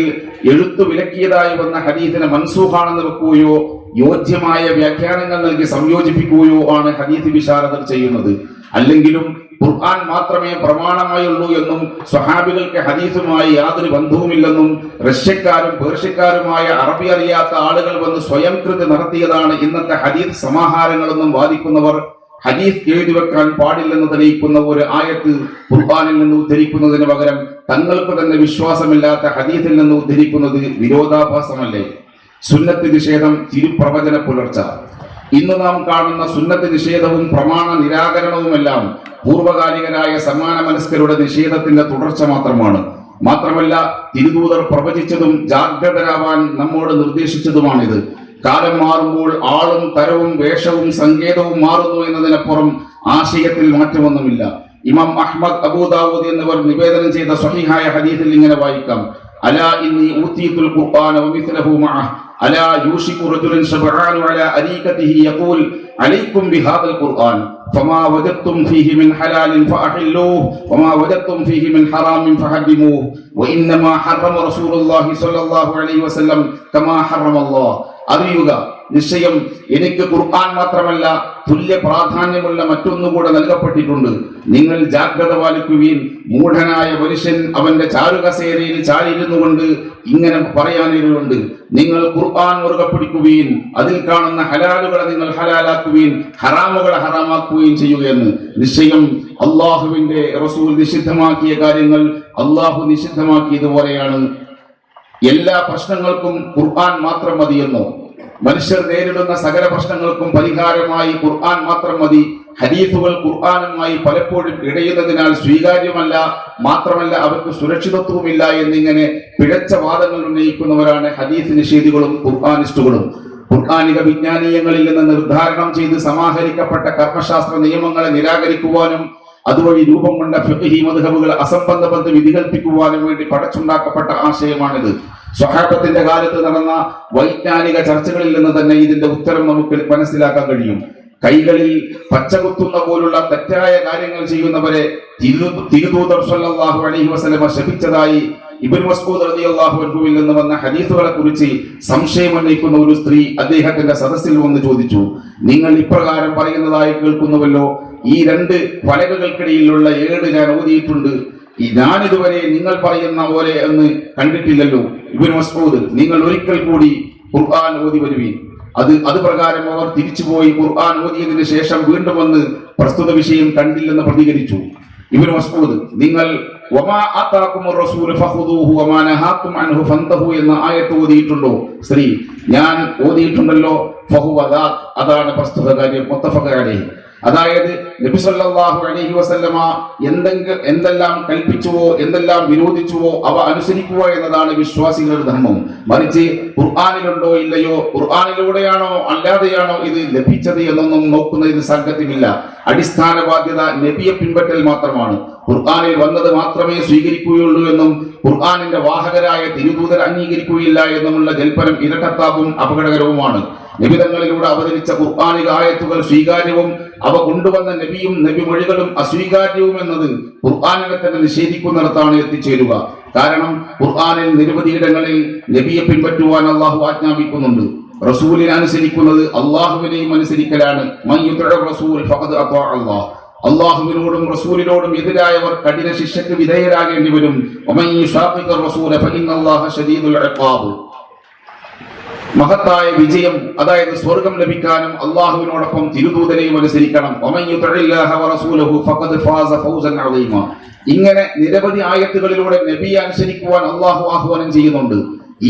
എഴുത്തു വിലക്കിയതായി വന്ന ഹദീസിനെ മൻസൂഖാണെന്ന് വെക്കുകയോ യോജ്യമായ വ്യാഖ്യാനങ്ങൾ നൽകി സംയോജിപ്പിക്കുകയോ ആണ് ഹദീസ് വിശാരദർ ചെയ്യുന്നത്. അല്ലെങ്കിലും ഖുർആൻ മാത്രമേ പ്രമാണമായുള്ളൂ എന്നും സ്വഹാബികൾക്ക് ഹദീസുമായി യാതൊരു ബന്ധവുമില്ലെന്നും റഷ്യക്കാരും പേർഷ്യക്കാരുമായ അറബി അറിയാത്ത ആളുകൾ വന്ന് സ്വയം കൃതി നടത്തിയതാണ് ഇന്നത്തെ ഹദീസ് സമാഹാരങ്ങളെന്നും വാദിക്കുന്നവർ ഹദീസ് എഴുതി വെക്കാൻ പാടില്ലെന്ന് തെളിയിക്കുന്ന ഒരു ആയത്ത് ഖുർആനിൽ നിന്ന് ഉദ്ധരിക്കുന്നതിന് പകരം തങ്ങൾക്ക് തന്നെ വിശ്വാസമില്ലാത്ത ഹദീസിൽ നിന്ന് ഉദ്ധരിക്കുന്നത് വിരോധാഭാസമല്ലേ? സുന്നത്ത് നിഷേധം തിരുപ്രവചന പുലർച്ച. ഇന്ന് നാം കാണുന്ന സുന്നത്ത് നിഷേധവും പ്രമാണ നിരാകരണവുമെല്ലാം പൂർവകാലികരായ സമാന മനസ്കരുടെ നിഷേധത്തിന്റെ തുടർച്ച മാത്രമാണ്. മാത്രമല്ല തിരുദൂതർ പ്രവചിച്ചതും ജാഗ്രതരാവാൻ നമ്മോട് നിർദ്ദേശിച്ചതുമാണിത്. കാലം മാറുമ്പോൾ ആളും തരവും വേഷവും സങ്കേതവും മാറുന്നു എന്നതിനപ്പുറം ആശയത്തിൽ മാറ്റമൊന്നുമില്ല. ഇമാം അഹ്മദ്, അബൂദാവൂദ് എന്നിവർ നിവേദനം ചെയ്ത സ്വഹീഹായ ഹദീസിൽ ഇങ്ങനെ വായിക്കാം: അലാ ഇന്നി ഊതീതുൽ ഖുർആന വമിസ്ലഹു മഅഹ് അലാ യൂഷികു റജുലുൻ ശബആനു അലാ അരീകതിഹി യഖൂൽ അലൈക്കും ബിഹാദൽ ഖുർആൻ ഫമാ വജദ്തും ഫീഹി മിൻ ഹലാലിൻ ഫഅഹില്ലൂഹു വമാ വജദ്തും ഫീഹി മിൻ ഹറാമിൻ ഫഹദ്ദിമൂഹു വഇന്നമാ ഹറമ റസൂലുള്ളാഹി സ്വല്ലല്ലാഹു അലൈഹി വസല്ലം കമാ ഹറമല്ലാഹ്. അറിയുക, നിശ്ചയം എനിക്ക് ഖുർആൻ മാത്രമല്ല തുല്യ പ്രാധാന്യമുള്ള മറ്റൊന്നുകൂടെ നൽകപ്പെട്ടിട്ടുണ്ട്. നിങ്ങൾ ജാഗ്രത പാലിക്കുവീൻ. മൂഢനായ മനുഷ്യൻ അവന്റെ ചാരുകസേരയിൽ ചാരിയിരുന്നു കൊണ്ട് ഇങ്ങനെ പറയാനിരുന്നുണ്ട്: നിങ്ങൾ ഖുർആൻ മുറുകെ പിടിക്കുവീൻ, അതിൽ കാണുന്ന ഹലാലുകളെ നിങ്ങൾ ഹലാലാക്കുവീൻ, ഹറാമുകളെ ഹറാമാക്കുകയും ചെയ്യുകയെന്ന്. നിശ്ചയം അള്ളാഹുവിന്റെ റസൂൽ നിഷിദ്ധമാക്കിയ കാര്യങ്ങൾ അള്ളാഹു നിഷിദ്ധമാക്കിയതുപോലെയാണ്. എല്ലാ പ്രശ്നങ്ങൾക്കും ഖുർആൻ മാത്രം മതിയെന്നോ? മനുഷ്യർ നേരിടുന്ന സകല പ്രശ്നങ്ങൾക്കും പരിഹാരമായി ഖുർആൻ മാത്രം മതി. ഹദീസുകൾ ഖുർആനുമായി പലപ്പോഴും ഇടയുന്നതിനാൽ സ്വീകാര്യമല്ല, മാത്രമല്ല അവർക്ക് സുരക്ഷിതത്വമില്ല എന്നിങ്ങനെ പിഴച്ച വാദങ്ങൾ ഉന്നയിക്കുന്നവരാണ് ഹദീസ് നിഷേധികളും ഖുർആനിസ്റ്റുകളും. ഖുർആനിക വിജ്ഞാനീയങ്ങളിൽ നിന്ന് നിർദ്ധാരണം ചെയ്ത് സമാഹരിക്കപ്പെട്ട കർമ്മശാസ്ത്ര നിയമങ്ങളെ നിരാകരിക്കുവാനും അതുവഴി രൂപം കൊണ്ട ഫിഖ്ഹി മദ്ഹബുകളെ അസംബന്ധബന്ധ വിധികൽപ്പിക്കുവാനും വേണ്ടി പടച്ചുണ്ടാക്കപ്പെട്ട ആശയമാണിത്. സ്വഹാബത്തിന്റെ കാലത്ത് നടന്ന വൈജ്ഞാനിക ചർച്ചകളിൽ നിന്ന് തന്നെ ഇതിന്റെ ഉത്തരം നമുക്ക് മനസ്സിലാക്കാൻ കഴിയും. കൈകളിൽ പച്ചകുത്തുന്ന പോലുള്ള തെറ്റായ കാര്യങ്ങൾ ചെയ്യുന്നവരെ തിരുദൂതർ സ്വല്ലല്ലാഹു അലൈഹി വസല്ലമ ശപിച്ചതായി ഇബ്നു മസ്ഊദ് റളിയല്ലാഹു അൻഹുവിൽ നിന്ന് വന്ന ഹദീസുകളെ കുറിച്ച് സംശയമുന്നയിക്കുന്ന ഒരു സ്ത്രീ അദ്ദേഹത്തിന്റെ സദസ്സിൽ വന്ന് ചോദിച്ചു: നിങ്ങൾ ഇപ്രകാരം പറയുന്നതായി കേൾക്കുന്നുവല്ലോ, ഈ രണ്ട് പലകകൾക്കിടയിലുള്ള ഏട് ഞാൻ ഓതിയിട്ടുണ്ട്, ഞാനിതുവരെ നിങ്ങൾ പറയുന്ന പോലെ എന്ന് കണ്ടിട്ടില്ലല്ലോ. ഇബ്നു മസ്ഊദ്, നിങ്ങൾ ഒരിക്കൽ കൂടി ഖുർആൻ ഓതി വരുവീൻ. അത് പ്രകാരം അവർ തിരിച്ചുപോയി ഖുർആൻ ഓതിയതിനു ശേഷം വീണ്ടും വന്ന് പ്രസ്തുത വിഷയം കണ്ടില്ലെന്ന് പ്രതികരിച്ചു. ഇബ്നു മസ്ഊദ്, നിങ്ങൾ വമാ ആതാകുമുർ റസൂലു ഫഖുദൂഹു വമാ നഹാകും അൻഹു ഫന്തഹു എന്ന ആയത്ത് ഓതിയിട്ടുണ്ടോ? സ്ത്രീ, ഞാൻ ഓതിയിട്ടുണ്ടല്ലോ. ഫഹുവ ദാക്, അതാണ് പ്രസ്തുത കാര്യം. മുത്തഫഖ് അലൈഹി. അതായത് നബി സല്ലല്ലാഹു അലൈഹി വസല്ലമ എന്തെല്ലാം കൽപ്പിച്ചുവോ എന്തെല്ലാം വിരോധിച്ചുവോ അവ അനുസരിക്കുക എന്നതാണ് വിശ്വാസികളുടെ ധർമ്മം. മറിച്ച് ഖുർആനിലുണ്ടോ ഇല്ലയോ, ഖുർആനിലൂടെയാണോ അല്ലാതെയാണോ ഇത് ലഭിച്ചത് എന്നൊന്നും നോക്കുന്നതിന് സാങ്കത്യമില്ല. അടിസ്ഥാന ബാധ്യത നബിയെ പിൻപറ്റൽ മാത്രമാണ്. ഖുർആനിൽ വന്നത് മാത്രമേ സ്വീകരിക്കുകയുള്ളൂ എന്നും ഖുർആനിന്റെ വാഹകരായ തിരുദൂതർ അംഗീകരിക്കുകയില്ല എന്നുമുള്ള ജൽപ്പനം ഇരട്ടത്താപ്പും അപകടകരവുമാണ്. നബിതങ്ങളിലൂടെ അവതരിച്ച ഖുർആനിക ആയത്തുകൾ സ്വീകാര്യവും അവ കൊണ്ടുവന്ന നബിയും നബിമൊഴികളും അസ്വീകാര്യവും എന്നത് ഖുർആനിനെ തന്നെ നിഷേധിക്കുന്നിടത്താണ് എത്തിച്ചേരുക. കാരണം ഖുർആനിൽ നിരവധിയിടങ്ങളിൽ നബിയെ പിൻപറ്റുവാൻ അള്ളാഹു ആജ്ഞാപിക്കുന്നുണ്ട്. റസൂലിനെ അനുസരിക്കുന്നത് അള്ളാഹുവിനെയും അനുസരിക്കലാണ്. അള്ളാഹുവിനോടും റസൂലിനോടും എതിരായവർ കഠിന ശിക്ഷയ്ക്ക് വിധേയരാകേണ്ടി വരും. മഹത്തായ വിജയം, അതായത് സ്വർഗം ലഭിക്കാനും അള്ളാഹുവിനോടൊപ്പം തിരുദൂതനെയും അനുസരിക്കണം. ഇങ്ങനെ നിരവധി ആയത്തുകളിലൂടെ നബിയെ അനുസരിക്കുവാൻ അള്ളാഹു ആഹ്വാനം ചെയ്യുന്നുണ്ട്.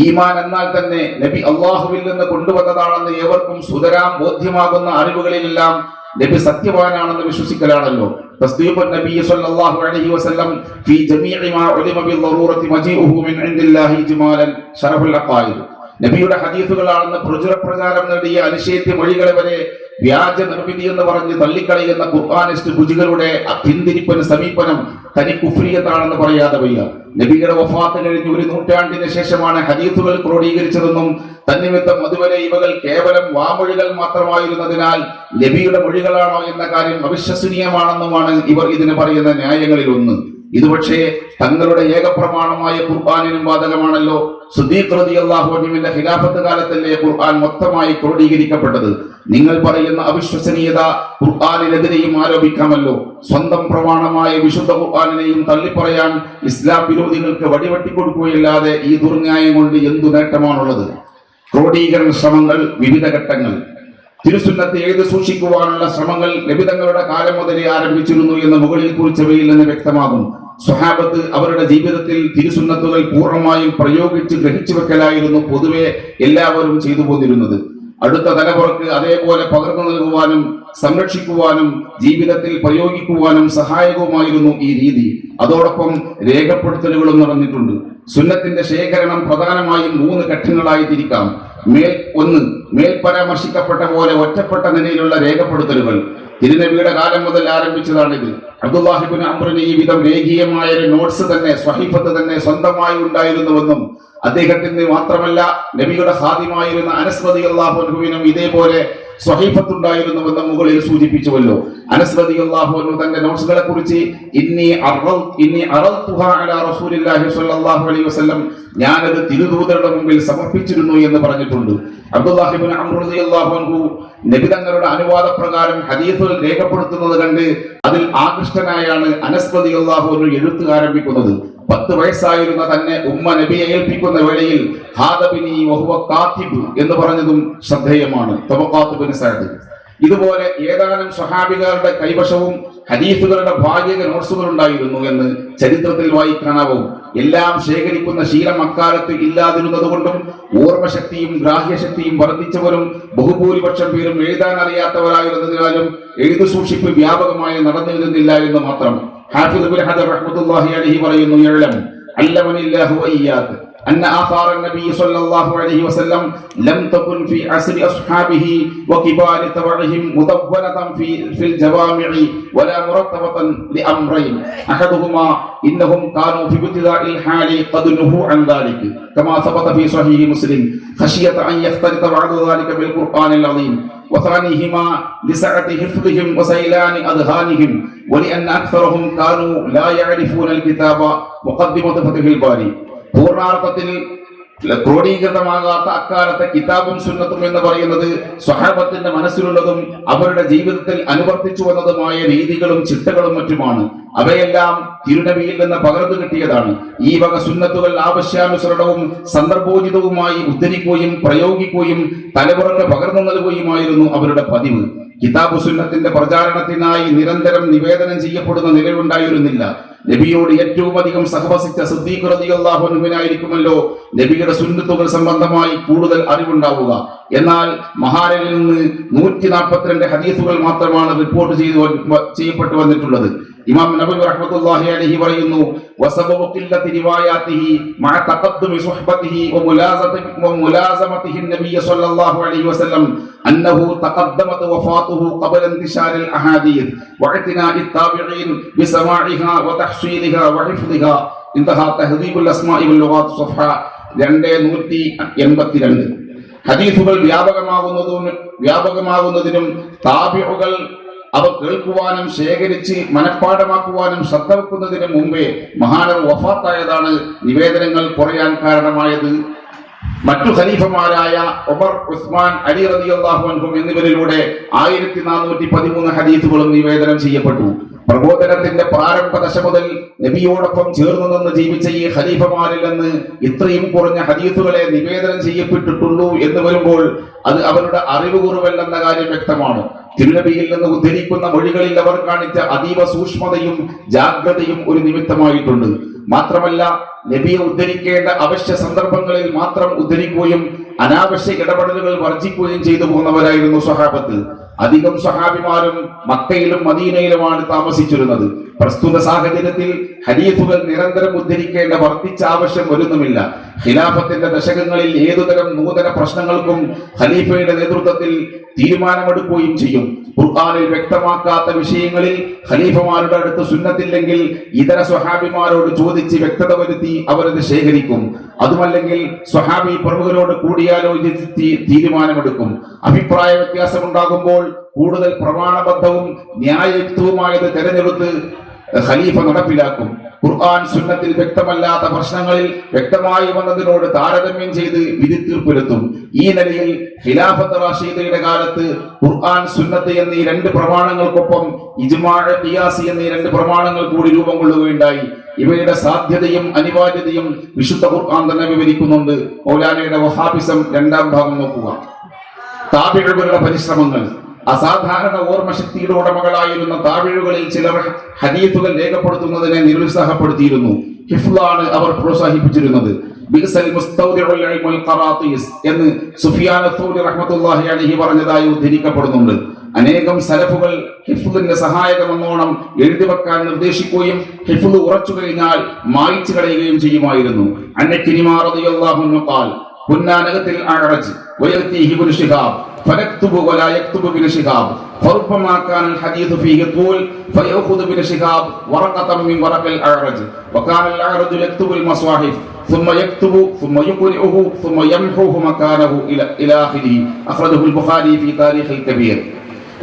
ഈമാൻ എന്നാൽ തന്നെ നബി അള്ളാഹുവിൽ നിന്ന് കൊണ്ടുവന്നതാണെന്ന് ഏവർക്കും സുതരാം ബോധ്യമാകുന്ന അറിവുകളിലെല്ലാം നബി സത്യവാനാണെന്ന് വിശ്വസിക്കലാണല്ലോ. തസ്ദീഖുൻ നബി സ്വല്ലല്ലാഹു അലൈഹി വസല്ലം ഫീ ജമീഇ മാ ഉലിമ ബിദ്ദറൂറത്തി മജീഉഹു മിൻ ഇൻദില്ലാഹി ഇജ്മാലൻ ശറഫുൽ അഖായിദ്. നബിയുടെ ഹദീസുകളാണെന്ന് പ്രചാരം നേടിയ അനിഷേധ്യ മൊഴികളെ വരെ വ്യാജ നിർമ്മിതി എന്ന് പറഞ്ഞ് തള്ളിക്കളയുന്ന ഖുർആനിസ്റ്റ് ഭുജികളുടെ പിന്തിരിപ്പന് സമീപനം തനി കുഫ്രിയത്താണെന്ന് പറയാതെ വയ്യ. നബിയുടെ വഫാത്ത് കഴിഞ്ഞ് 1 നൂറ്റാണ്ടിന് ശേഷമാണ് ഹദീസുകൾ ക്രോഡീകരിച്ചതെന്നും തന്നിമിത്തം അതുവരെ ഇവകൾ കേവലം വാമൊഴികൾ മാത്രമായിരുന്നതിനാൽ നബിയുടെ മൊഴികളാണോ എന്ന കാര്യം അവിശ്വസനീയമാണെന്നുമാണ് ഇവർ ഇതിന് പറയുന്ന ന്യായങ്ങളിൽ ഒന്ന്. ഇത് പക്ഷേ തങ്ങളുടെ ഏകപ്രമാണമായ ഖുർആനിനും ബാധകമാണല്ലോ. സിദ്ദീഖ് റളിയല്ലാഹു അൻഹുവിന്റെ ഖിലാഫത്ത് കാലത്തല്ലേ ഖുർആൻ മൊത്തമായി ക്രോഡീകരിക്കപ്പെട്ടത്. നിങ്ങൾ പറയുന്ന അവിശ്വസനീയത ഖുർആനിനെതിരെയും ആരോപിക്കാമല്ലോ. സ്വന്തം പ്രമാണമായ വിശുദ്ധ ഖുർആനിനെയും തള്ളിപ്പറയാൻ ഇസ്ലാം വിരോധികൾക്ക് വടിവെട്ടിക്കൊടുക്കുകയല്ലാതെ ഈ ദുർന്യായം കൊണ്ട് എന്തു നേട്ടമാണുള്ളത്? ക്രോഡീകരണ ശ്രമങ്ങൾ വിവിധ ഘട്ടങ്ങൾ. തിരുസുന്നത്ത് എഴുതി സൂക്ഷിക്കുവാനുള്ള ശ്രമങ്ങൾ നബിതങ്ങളുടെ കാലം മുതലേ ആരംഭിച്ചിരുന്നു എന്ന് മുകളിൽ കുറിച്ചവയിൽ നിന്ന് വ്യക്തമാകും. സ്വഹാബത്ത് അവരുടെ ജീവിതത്തിൽ തിരുസുന്നത്തുകൾ പൂർണ്ണമായും പ്രയോഗിച്ച് ഗ്രഹിച്ചു വെക്കലായിരുന്നു പൊതുവെ എല്ലാവരും ചെയ്തു പോന്നിരുന്നത്. അടുത്ത തലമുറക്ക് അതേപോലെ പകർന്നു നൽകുവാനും സംരക്ഷിക്കുവാനും ജീവിതത്തിൽ പ്രയോഗിക്കുവാനും സഹായകവുമായിരുന്നു ഈ രീതി. അതോടൊപ്പം രേഖപ്പെടുത്തലുകളും നടന്നിട്ടുണ്ട്. സുന്നത്തിന്റെ ശേഖരണം പ്രധാനമായും 3 ഘട്ടങ്ങളായി തിരിക്കാം. മേൽ പരാമർശിക്കപ്പെട്ട പോലെ ഒറ്റപ്പെട്ട നിലയിലുള്ള രേഖപ്പെടുത്തലുകൾ തിരുനബിയുടെ കാലം മുതൽ ആരംഭിച്ചതാണിത്. അബ്ദുല്ലാഹി ഇബ്നു അംറിന് ഈ വിധം രേഖീയമായ ഒരു നോട്ട്സ് തന്നെ, സ്വഹീഫത്ത് തന്നെ സ്വന്തമായി ഉണ്ടായിരുന്നുവെന്നും അദ്ദേഹത്തിന് മാത്രമല്ല നബിയുടെ ഖാദിമായിരുന്ന അനസ് റളിയല്ലാഹു അൻഹുവിനും ഇതേപോലെ സ്വഹീഫത്ത് ഉണ്ടായിരുന്നുവെന്ന് മുകളിൽ സൂചിപ്പിച്ചുവല്ലോ. അനസ് റളിയല്ലാഹു അൻഹു തന്റെ നോട്ട്സുകളെ കുറിച്ച് ഇന്നി അറൽതുഹാ അലാ റസൂലില്ലാഹി സ്വല്ലല്ലാഹു അലൈഹി വസല്ലം, ഞാനത് തിരുദൂതരുടെ മുമ്പിൽ സമർപ്പിച്ചിരുന്നു എന്ന് പറഞ്ഞിട്ടുണ്ട്. അബ്ദുല്ലാഹി ഇബ്നു അംർ റളിയല്ലാഹു അൻഹു നബി തങ്ങളുടെ അനുവാദപ്രകാരം ഹദീസുകൾ രേഖപ്പെടുത്തുന്നത് കണ്ട് അതിൽ ആകൃഷ്ടനായാണ് അനസ് റളിയല്ലാഹു അൻഹു എഴുത്ത് ആരംഭിക്കുന്നത്. 10 വയസ്സായിരുന്ന തന്നെ ഉമ്മ നബിയെ ഏൽപ്പിക്കുന്ന വേളയിൽ ഹാദബിനി വഹുവ കാത്തിബ് എന്ന് പറഞ്ഞതും ശ്രദ്ധേയമാണ്. തബഖാത്ത് ഇബ്നു സഅദ്. ഇതുപോലെ ഏതാനും സ്വഹാബികളുടെ കൈവശവും ഹദീസുകളുടെ ഭാഗിക നോട്ട്സുകൾ ഉണ്ടായിരുന്നു എന്ന് ചരിത്രത്തിൽ വായിക്കാനാവും. എല്ലാം ശേഖരിക്കുന്ന ശീലം അക്കാലത്ത് ഇല്ലാതിരുന്നതുകൊണ്ടും ഓർമ്മശക്തിയും ഗ്രാഹ്യശക്തിയും വർദ്ധിച്ചവരും ബഹുഭൂരിപക്ഷം പേരും എഴുതാൻ അറിയാത്തവരായിരുന്നതിനാലും എഴുതു സൂക്ഷിപ്പ് വ്യാപകമായി നടന്നിരുന്നില്ല എന്ന് മാത്രം. ഹാഫിദ് ഇബ്നു ഹജർ റഹ്മത്തുള്ളാഹി അലൈഹി പറയുന്നു, യഅലം അല്ലമനില്ലാഹു വഇയ്യാക أن آثار النبي صلى الله عليه وسلم لم تكن في عصر أصحابه وكبار تبعهم مدونة في الجوامع ولا مرتبة لأمرين. أحدهما إنهم كانوا في ابتداء الحال قد نهوا عن ذلك كما ثبت في صحيح مسلم خشية أن يختلط بعض ذلك بالقرآن العظيم. وثانيهما لسعة حفظهم وسيلان أذهانهم ولأن أكثرهم كانوا لا يعرفون الكتاب. مقدمة فتح الباري. പൂർണ്ണാർത്ഥത്തിൽ ക്രോഡീകൃതമാകാത്ത അക്കാലത്തെ കിതാബും സുന്നത്തും എന്ന് പറയുന്നത് സ്വഹാബത്തിന്റെ മനസ്സിലുള്ളതും അവരുടെ ജീവിതത്തിൽ അനുവർത്തിച്ചു വന്നതുമായ രീതികളും ചിട്ടകളും മറ്റുമാണ്. അവയെല്ലാം തിരുനബിയിൽ നിന്ന് പകർന്നു കിട്ടിയതാണ്. ഈ വക സുന്നത്തുകൾ ആവശ്യാനുസരണവും സന്ദർഭോചിതവുമായി ഉദ്ധരിക്കുകയും പ്രയോഗിക്കുകയും തലമുറക്ക് പകർന്നു നൽകുകയുമായിരുന്നു അവരുടെ പതിവ്. കിതാബു സുന്നത്തിന്റെ പ്രചാരണത്തിനായി നിരന്തരം നിവേദനം ചെയ്യപ്പെടുന്ന നിലയുണ്ടായിരുന്നില്ല. നബിയോട് ഏറ്റവും അധികം സഹവസിച്ച സിദ്ദീഖ് റളിയല്ലാഹു അൻഹുവിനായിരിക്കുമല്ലോ നബിയുടെ സുന്നത്തുകൾ സംബന്ധമായി കൂടുതൽ അറിവുണ്ടാവുക. എന്നാൽ മഹാനിൽ നിന്ന് 142 ഹദീസുകൾ മാത്രമാണ് റിപ്പോർട്ട് ചെയ്യപ്പെട്ടു വന്നിട്ടുള്ളത്. ഇമാം നബവി റഹ്മത്തുള്ളാഹി അലൈഹി പറയുന്നു, വസബബു ഖില്ലത്തി റിവായാതിഹി മഅ തഖദ്ദുമി സുഹ്ബതിഹി വമുലാസമതിഹി നബിയ്യ സ്വല്ലല്ലാഹു അലൈഹി വസല്ലം അന്നഹു തഖദ്ദമത് വഫാതുഹു ഖബല ഇന്തിശാരിൽ അഹാദീസ് വഇത്നാഇ താബിഈൻ ബിസമാഇഹാ വതഹ്സീലിഹാ വഹിഫ്ദിഹാ. ഇൻതഹാ തഹദീബുൽ അസ്മാഇ വൽ ലുഗാത്ത് സഫഹ 2182. ഹദീസുകൾ വ്യാപകമാകുന്നതിനും താബിഉകൾ അവ കേൾക്കുവാനും ശേഖരിച്ച് മനഃപ്പാഠമാക്കുവാനും ശ്രദ്ധ വെക്കുന്നതിന് മുമ്പേ മഹാനർ വഫാത്തായതാണ് നിവേദനങ്ങൾ കുറയാൻ കാരണമായത്. മറ്റു ഖലീഫമാരായ ഉമർ, ഉസ്മാൻ, അലി റളിയല്ലാഹു അൻഹും എന്നിവരിലൂടെ 1413 ഹദീസുകളും നിവേദനം ചെയ്യപ്പെട്ടു. പ്രബോധനത്തിന്റെ പ്രാരംഭ ദശ മുതൽ നബിയോടൊപ്പം ചേർന്ന് നിന്ന് ജീവിച്ച ഈ ഖലീഫമാരിൽ നിന്ന് ഇത്രയും കുറഞ്ഞ ഹദീസുകളെ നിവേദനം ചെയ്യപ്പെട്ടിട്ടുള്ളൂ എന്ന് വരുമ്പോൾ അത് അവരുടെ അറിവ് കുറവല്ലെന്ന കാര്യം വ്യക്തമാണ്. തിരുനബിയിൽ നിന്ന് ഉദ്ധരിക്കുന്ന മൊഴികളിൽ അവർ കാണിച്ച അതീവ സൂക്ഷ്മതയും ജാഗ്രതയും ഒരു നിമിത്തമായിട്ടുണ്ട്. മാത്രമല്ല, നബിയെ ഉദ്ധരിക്കേണ്ട അവശ്യ സന്ദർഭങ്ങളിൽ മാത്രം ഉദ്ധരിക്കുകയും അനാവശ്യ ഇടപെടലുകൾ വർജിക്കുകയും ചെയ്തു പോകുന്നവരായിരുന്നു സ്വഹാബത്ത്. അധികം സ്വഹാബിമാരും മക്കയിലും മദീനയിലുമാണ് താമസിച്ചിരുന്നത്. പ്രസ്തുത സാഹചര്യത്തിൽ ഹദീസുകൾ നിരന്തരം ഉദ്ധരിക്കേണ്ട വർദ്ധിച്ച ആവശ്യം വരുന്നുമില്ല. ഖിലാഫത്തിന്റെ ദശകങ്ങളിൽ ഏതുതരം നൂതന പ്രശ്നങ്ങൾക്കും ഖലീഫയുടെ നേതൃത്വത്തിൽ തീരുമാനമെടുക്കുകയും ചെയ്യും. ഖുർആനിൽ വ്യക്തമാക്കാത്ത വിഷയങ്ങളിൽ ഖലീഫമാരുടെ അടുത്ത് സുന്നത്തില്ലെങ്കിൽ ഇതര സ്വഹാബിമാരോട് ചോദിച്ച് വ്യക്തത വരുത്തി അവരത് ശേഖരിക്കും. അതുമല്ലെങ്കിൽ സ്വഹാബി പ്രമുഖരോട് കൂടിയാലോചിച്ച് തീരുമാനമെടുക്കും. അഭിപ്രായ വ്യത്യാസമുണ്ടാകുമ്പോൾ കൂടുതൽ പ്രമാണബദ്ധവും ന്യായയുക്തവുമായത് തെരഞ്ഞെടുത്ത് ഖലീഫ നടപ്പിലാക്കും. ഖുർആൻ സുന്നത്തിൽ വ്യക്തമല്ലാത്ത പ്രശ്നങ്ങളിൽ വ്യക്തമായി വന്നതിനോട് താരതമ്യം ചെയ്ത് വിധി തീർപ്പിലെത്തും. ഈ നിലയിൽ ഖിലാഫത്ത് റാഷിദയുടെ കാലത്ത് ഖുർആൻ സുന്നത്ത് എന്നീ 2 പ്രമാണങ്ങൾക്കൊപ്പം ഇജ്മാഅ് ഖിയാസി എന്നീ 2 പ്രമാണങ്ങൾ കൂടി രൂപം കൊള്ളുകയുണ്ടായി. ഇവയുടെ സാധ്യതയും അനിവാര്യതയും വിശുദ്ധ ഖുർആൻ തന്നെ വിവരിക്കുന്നുണ്ട്. മൗലാനയുടെ വഹാബിസം 2ാം ഭാഗം നോക്കുക. താബിഈകളുടെ പരിശ്രമങ്ങൾ. അസാധാരണ ഓർമ്മശക്തിയുടെ ഉടമകളായിരുന്ന താബിഈകളിൽ ചിലർ ഹദീസുകൾ രേഖപ്പെടുത്തുന്നതിനെ നിരുത്സാഹപ്പെടുത്തിയിരുന്നു. ഹിഫ്ളാണ് അവർ പ്രോത്സാഹിപ്പിച്ചിരുന്നത്. ബിഅ്സൽ മുസ്തൗദിഉൽ ഇൽമുൽ ഖറാതീസ് എന്ന് സുഫിയാൻ അസ്സൗരി റഹ്മത്തുള്ളാഹി അലൈഹി പറഞ്ഞതായി ഉദ്ധരിക്കപ്പെടുന്നുണ്ട്. അനേകം സലഫുകൾ ഹിഫ്ളിന്റെ സഹായകമെന്നോണം എഴുതി വെക്കാൻ നിർദ്ദേശിക്കുകയും ഹിഫ്ള് ഉറച്ചു കഴിഞ്ഞാൽ മായ്ച്ചു കളയുകയും ചെയ്യുമായിരുന്നു. അന്നകിരിമാ റളിയല്ലാഹു അൻഹു ഖാൽ കുന്നാ നഖത്തിൽ അഅറജ് വയഅതീഹി ഇബ്നു ശിഹാബ് فنكتب ولا يكتب ابن شهاب فربما كان الحديث فيه طول فيأخذ ابن شهاب ورقة من ورق الأعرج وكان الأعرج يكتب المصاحف ثم يكتب ثم يقرئه ثم يمحوه مكانه إلى آخره أخرجه البخاري في تاريخ الكبير.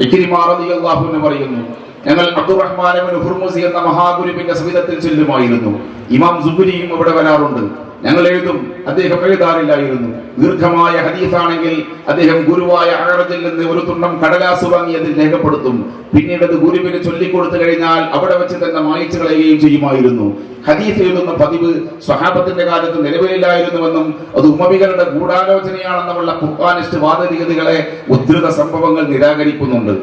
ഇക്രിമാ റളിയല്ലാഹു അൻഹു പറയുന്നു, ഞങ്ങൾ അബ്ദുറഹ്മാൻ ഇബ്നു ഹുർമുസി എന്ന മഹാഗുരുവിന്റെ സവിധത്തിൽ ചെല്ലുമായിരുന്നു. ഇമാം സുബ്രിയും ഇവിടെ വരാറുണ്ട്. ഞങ്ങൾ എഴുതും, അദ്ദേഹം എഴുതാറില്ലായിരുന്നു. ദീർഘമായ ഹദീസാണെങ്കിൽ അദ്ദേഹം ഗുരുവായ അഅറജിൽ നിന്ന് ഒരു തുണ്ടം കടലാസ് വാങ്ങി അതിൽ രേഖപ്പെടുത്തും. പിന്നീട് അത് ഗുരുവിന് ചൊല്ലിക്കൊടുത്തു കഴിഞ്ഞാൽ അവിടെ വെച്ച് തന്നെ മായ്ച്ചു കളയുകയും ചെയ്യുമായിരുന്നു. ഹദീസ് എഴുതുന്ന പതിവ് സ്വഹാബത്തിന്റെ കാലത്ത് നിലവിലില്ലായിരുന്നുവെന്നും അത് ഉമവികളുടെ ഗൂഢാലോചനയാണെന്നുമുള്ള ഖുർആനിസ്റ്റ് വാദഗതികളെ ഉദ്ധൃത സംഭവങ്ങൾ നിരാകരിക്കുന്നുണ്ട്.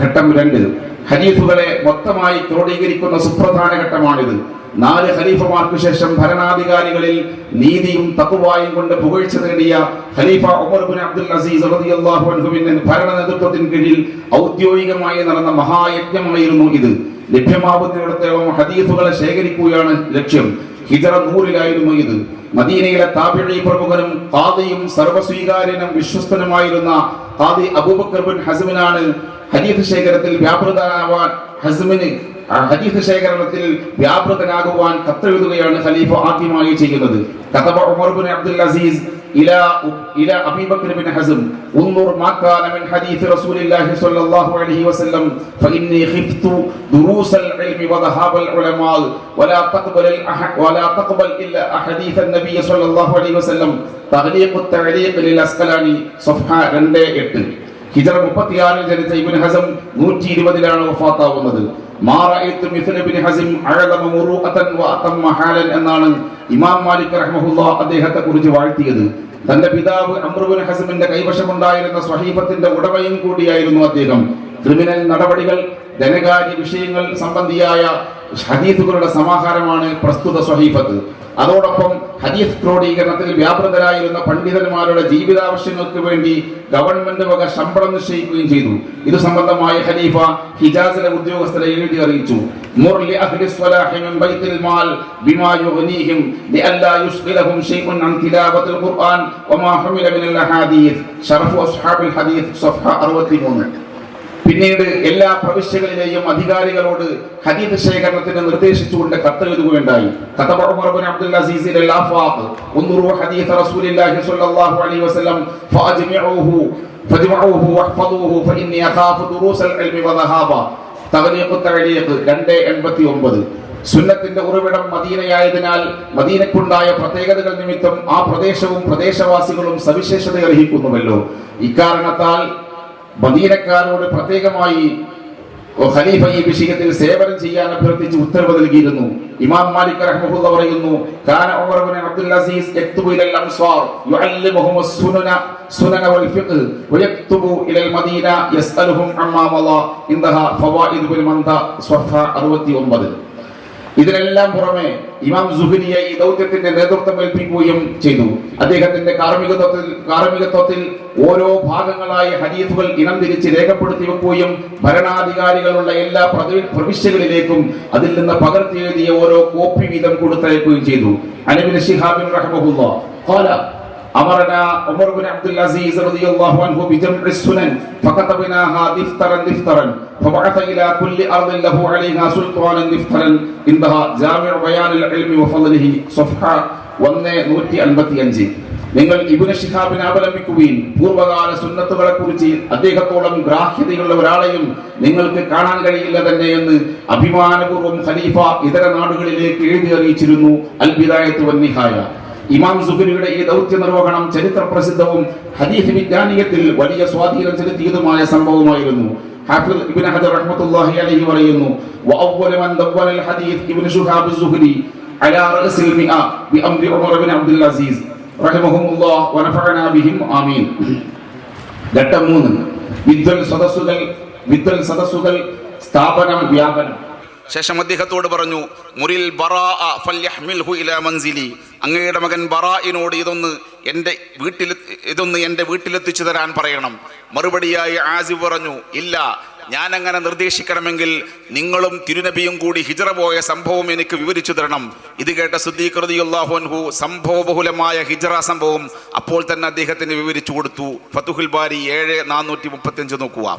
ഘട്ടം 2. ഹദീസുകളെ മൊത്തമായി ക്രോഡീകരിക്കുന്ന സുപ്രധാന ഘട്ടമാണിത്. 4 ഖലീഫമാർക്ക് ശേഷം ഭരണാധികാരികളിൽ നീതിയും തഖ്വായും കൊണ്ട് പുകഴ്ച നേടിയ ഖലീഫ ഉമർ ഇബ്നു അബ്ദുൽ അസീസ് റളിയല്ലാഹു അൻഹുവിന്റെ ഭരണ നേതൃത്വത്തിന് കീഴിൽ ഔദ്യോഗികമായി നടന്ന മഹായജ്ഞമായിരുന്നു ഇത്. ലഭ്യമാവുന്നിടത്തോളം ഹദീസുകളെ ശേഖരിക്കുകയാണ് ലക്ഷ്യം. ഹിജ്റ 100-ലായിരുന്നു ഇത്. മദീനയിലെ താബിഈ പ്രമുഖനും ഖാദിയും സർവ്വസ്വീകാര്യനും വിശ്വസ്തനുമായിരുന്ന ഖാദി അബൂബക്കർ ബിൻ ഹസ്മിനാണ് ഹദീസ് ശേഖരത്തിൽ വ്യാപൃതനാകുവാൻ കത്തെഴുതുകയാണ് ഖലീഫ ആദ്യമായി ചെയ്യുന്നത്. കതബ ഉമർ ഇബ്നു അബ്ദുൽ അസീസ് إلى أبي بكر بن حزم انظر ما كان من حديث رسول الله صلى الله عليه وسلم فإني خفت دروس العلم وذهاب العلماء ولا تقبل إلا أحاديث النبي صلى الله عليه وسلم تغليق التعليق للأسقلاني صفحة 2-8. ഹിജറ 36 ജനിച്ച ഇബ്നു ഹസം 120 വഫാത്താവുന്നത്. എന്നാണ് ഇമാം മാലിക് റഹ്മഹുല്ലാഹ് അദ്ദേഹത്തെ കുറിച്ച് വാഴ്ത്തിയത്. തന്റെ പിതാവ് അംർ ഇബ്നു ഹസ്മിന്റെ കൈവശമുണ്ടായിരുന്ന സ്വഹീഫത്തിന്റെ ഉടമയും കൂടിയായിരുന്നു അദ്ദേഹം. ക്രിമിനൽ നടപടികൾ, ധനകാര്യ വിഷയങ്ങൾ സംബന്ധിയായ ഹദീസുകളുടെ സമാഹാരമാണ് പ്രസ്തുത സ്വഹീഫത്ത്. അതോടൊപ്പം ഹദീസ് ക്രോഡീകരണത്തിൽ വ്യാപൃതരായിരുന്ന പണ്ഡിതന്മാരുടെ ജീവിതാവശ്യങ്ങൾക്ക് വേണ്ടി ഗവൺമെന്റ് വക ശമ്പളം നിശ്ചയിക്കുകയും ചെയ്തു. ഇത് സംബന്ധമായ ഖലീഫ ഹിജാസിലെ ഉദ്യോഗസ്ഥരെ എഴുതി അറിയിച്ചു. മുർ ലി അഹ്ലി സ്വലാഹി മിൻ ബൈത്തിൽ മാൽ ബിമാ യുഗ്നീഹിം ലിഅല്ലാ യുശ്ഗിലഹും ശൈഉൻ അൻ തിലാവത്തിൽ ഖുർആൻ വമാ ഹുമില മിനൽ അഹാദീസ് ശറഫു അസ്ഹാബിൽ ഹദീസ് സഫഹ 63. പിന്നീട് എല്ലാ പ്രവിശ്യകളിലെയും അധികാരികളോട് ഹദീസ് ശേഖരണത്തിന് നിർദ്ദേശിച്ചുകൊണ്ട് കത്തെഴുതുകയുണ്ടായി. കതബ ഉമർ ഇബ്നു അബ്ദുൽ അസീസ് അൽ ആഫാഖ് ഉൻദുറു ഹദീസ് റസൂലുള്ളാഹി സ്വല്ലല്ലാഹു അലൈഹി വസല്ലം ഫഅജ്മിഉഹു വഹ്ഫദൂഹു ഫഇന്നി അഖാഫു ദുറൂസൽ ഇൽമി വദഹാബ തഗ്ലീഖു തഅലീഖ് 289. സുന്നത്തിന്റെ ഉറവിടം മദീനയായതിനാൽ മദീനക്കുണ്ടായ പ്രത്യേകതകൾ നിമിത്തം ആ പ്രദേശവും പ്രദേശവാസികളും സവിശേഷത അർഹിക്കുന്നുവല്ലോ. ഇക്കാരണത്താൽ മദീനക്കാരോട് പ്രത്യേകമായി ഖലീഫ ഈ വിഷയത്തിൽ സേവനം ചെയ്യാൻ അഭ്യർത്ഥിച്ച് ഉത്തരവ് നൽകിയിരുന്നു. ഇമാം മാലിക് റഹ്മഹുല്ലാഹ് പറയുന്നു, കാന ഉമർ ഇബ്നു അബ്ദുൽ അസീസ് യക്തുബു ഇലൽ അൻസാർ യുഅല്ലിമുഹും സുനന വൽ ഫിഖ് വയക്തുബു ഇലൽ മദീന യസ്അലുഹും അമ്മാ വലാ ഇൻദഹ ഫവായിദ് ബിൽ മന്ത സ്വഫ 69. ഇതിനെല്ലാം പുറമെ ഇമാം സുഹരിയെ ഈ ദൗത്യത്തിന്റെ നേതൃത്വം ഏൽപ്പിക്കുകയും ചെയ്തു. അദ്ദേഹത്തിന്റെ കാർമ്മികത്വത്തിൽ ഓരോ ഭാഗങ്ങളായി ഹദീസുകൾ ഇനം തിരിച്ച് രേഖപ്പെടുത്തി വെക്കുകയും ഭരണാധികാരികളുള്ള എല്ലാ പ്രവിശ്യകളിലേക്കും അതിൽ നിന്ന് പകർത്തി എഴുതിയ ഓരോ കോപ്പി വീതം കൊടുത്തയക്കുകയും ചെയ്തു. അനബിൻ ശിഹാബിൻ റഹ്മഹുല്ലാഹ് ഖാല أمرنا عمر بن عبد العزيز رضي الله عنه بجمع السنن فكتبناها دفترا فبعث إلى كل أرض له عليها سلطانا دفترا انتهى جامع بيان العلم وفضله صفحة 155. നിങ്ങൾ ഇബ്നു ശിഹാബിനെ അവലംബിക്കുകയും പൂർവ്വകാല സുന്നത്തുകളെ കുറിച്ച് അദ്ദേഹത്തോളം ഗ്രാഹ്യതയുള്ള ഒരാളെയും നിങ്ങൾക്ക് കാണാൻ കഴിയില്ല തന്നെ എന്ന് അഭിമാനപൂർവ്വം ഖലീഫ ഇതര നാടുകളിലേക്ക് എഴുതി അറിയിച്ചിരുന്നു. അൽ ബിദായത്ത് വൻ നിഹായ. ഇമാം സുഹരിയുടെ ഈ ദൗത്യ നിർവഹണം ചരിത്ര പ്രസിദ്ധവും ഹദീസ് വിജ്ഞാനീയത്തിൽ വലിയ സ്വാധീനം ചെലുത്തിയതുമായ സംഭവമായിരുന്നു. ഹാഫിദ് ഇബ്നു ഹജർ റഹ്മത്തുള്ളാഹി അലൈഹി പറയുന്നു, വഅവ്വല മൻ ദവ്വൽ ഹദീസ് ഇബ്നു ശിഹാബ് സുഹരി അലാ റഅസിൽ മിഅ ബിഅംരി ഉമർ ഇബ്നു അബ്ദുൽ അസീസ് റഹിമഹുല്ലാഹ് വനഫഅനാ ബിഹിം ആമീൻ. ഘട്ടം 3 വിദ്വൽ സദസ്സുകൾ സ്ഥാപനം വ്യാപനം. ശേഷം അദ്ദേഹത്തോട് പറഞ്ഞു, മുറിൽ ബറാഅ ഫൽയഹ്മിൽഹു ഇലാ മൻസിലി, അങ്ങയുടെ മകൻ ബറാഇനോട് ഇതൊന്ന് എൻ്റെ വീട്ടിലെത്തിച്ചു തരാൻ പറയണം. മറുപടിയായി ആസിഫ് പറഞ്ഞു, ഇല്ല, ഞാൻ അങ്ങനെ നിർദ്ദേശിക്കണമെങ്കിൽ നിങ്ങളും തിരുനബിയും കൂടി ഹിജ്റ പോയ സംഭവം എനിക്ക് വിവരിച്ചു തരണം. ഇത് കേട്ട സിദ്ദീഖ് റളിയല്ലാഹു അൻഹു സംഭവബഹുലമായ ഹിജ്റ സംഭവം അപ്പോൾ തന്നെ അദ്ദേഹത്തിന് വിവരിച്ചു കൊടുത്തു. ഫതുഹുൽ ബാരി 7-435 നോക്കുക.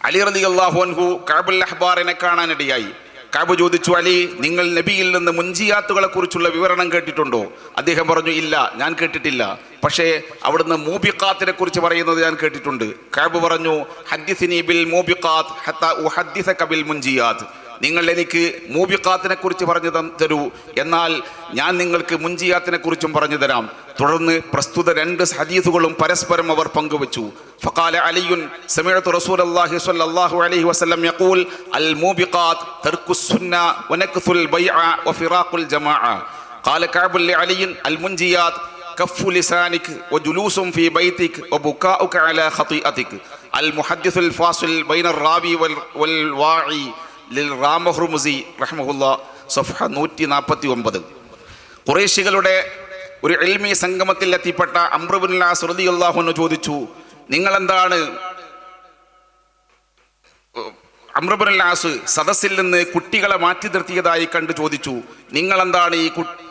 അലി റളിയല്ലാഹു അൻഹു കഅബുൽ അഹ്ബാറിനെ കാണാനിടയായി. കഅബ് ചോദിച്ചു, അലി, നിങ്ങൾ നബിയിൽ നിന്ന് മുൻജിയാത്തുകളെ കുറിച്ചുള്ള വിവരണം കേട്ടിട്ടുണ്ടോ? അദ്ദേഹം പറഞ്ഞു, ഇല്ല, ഞാൻ കേട്ടിട്ടില്ല. പക്ഷേ അവിടുന്ന് മൂബിഖാത്തിനെ കുറിച്ച് പറയുന്നത് ഞാൻ കേട്ടിട്ടുണ്ട്. കഅബ് പറഞ്ഞു, ഹദ്ദിസ്നി ബിൽ മൂബിഖാത്ത് ഹത്താ ഉഹദ്ദിസക ബിൽ മുൻജിയാത്ത്. നിങ്ങൾ എനിക്ക് മൂബിഖാത്തിനെ കുറിച്ച് പറഞ്ഞു തരൂ, എന്നാൽ ഞാൻ നിങ്ങൾക്ക് മുൻജിയാത്തിനെ കുറിച്ചും പറഞ്ഞു തരാം. തുടർന്ന് പ്രസ്തുത 2 ഹദീസുകളും പരസ്പരം അവർ പങ്കുവച്ചു. ഫഖാല അലിയുൻ സമിഅതു റസൂലല്ലാഹി സ്വല്ലല്ലാഹു അലൈഹി വസല്ലം യഖൂൽ അൽ മൂബിഖാത്ത് തർക്കുസ് സുന്ന വനക്സുൽ ബൈഅ വഫിറാഖുൽ ജമാഅ. ഖാല കഅബ് ലഅലിയിൻ അൽ മുൻജിയാത്ത് കഫു ലിസാനിക് വജുലൂസും ഫീ ബൈതിക് വബുകാഉക അലാ ഖതീഅതിക്. അൽ മുഹദ്ദിസുൽ ഫാസിൽ ബൈനർ റാവി വൽ വാഇ ലിൽറാമഹ്റുമുസി റഹ്മഹുല്ലാഹ് സഫഹ 149. ഖുറൈശികളുടെ ഒരു ഇൽമി സംഗമത്തിൽ എത്തിപ്പെട്ട അംർ ഇബ്നുൽ ആസ് റളിയല്ലാഹു അൻഹു ചോദിച്ചു, നിങ്ങളെന്താണ്? അംർ ഇബ്നുൽ ആസ് സദസ്സിൽ നിന്ന് കുട്ടികളെ മാറ്റി നിർത്തിയതായി കണ്ടു ചോദിച്ചു, നിങ്ങളെന്താണ് ഈ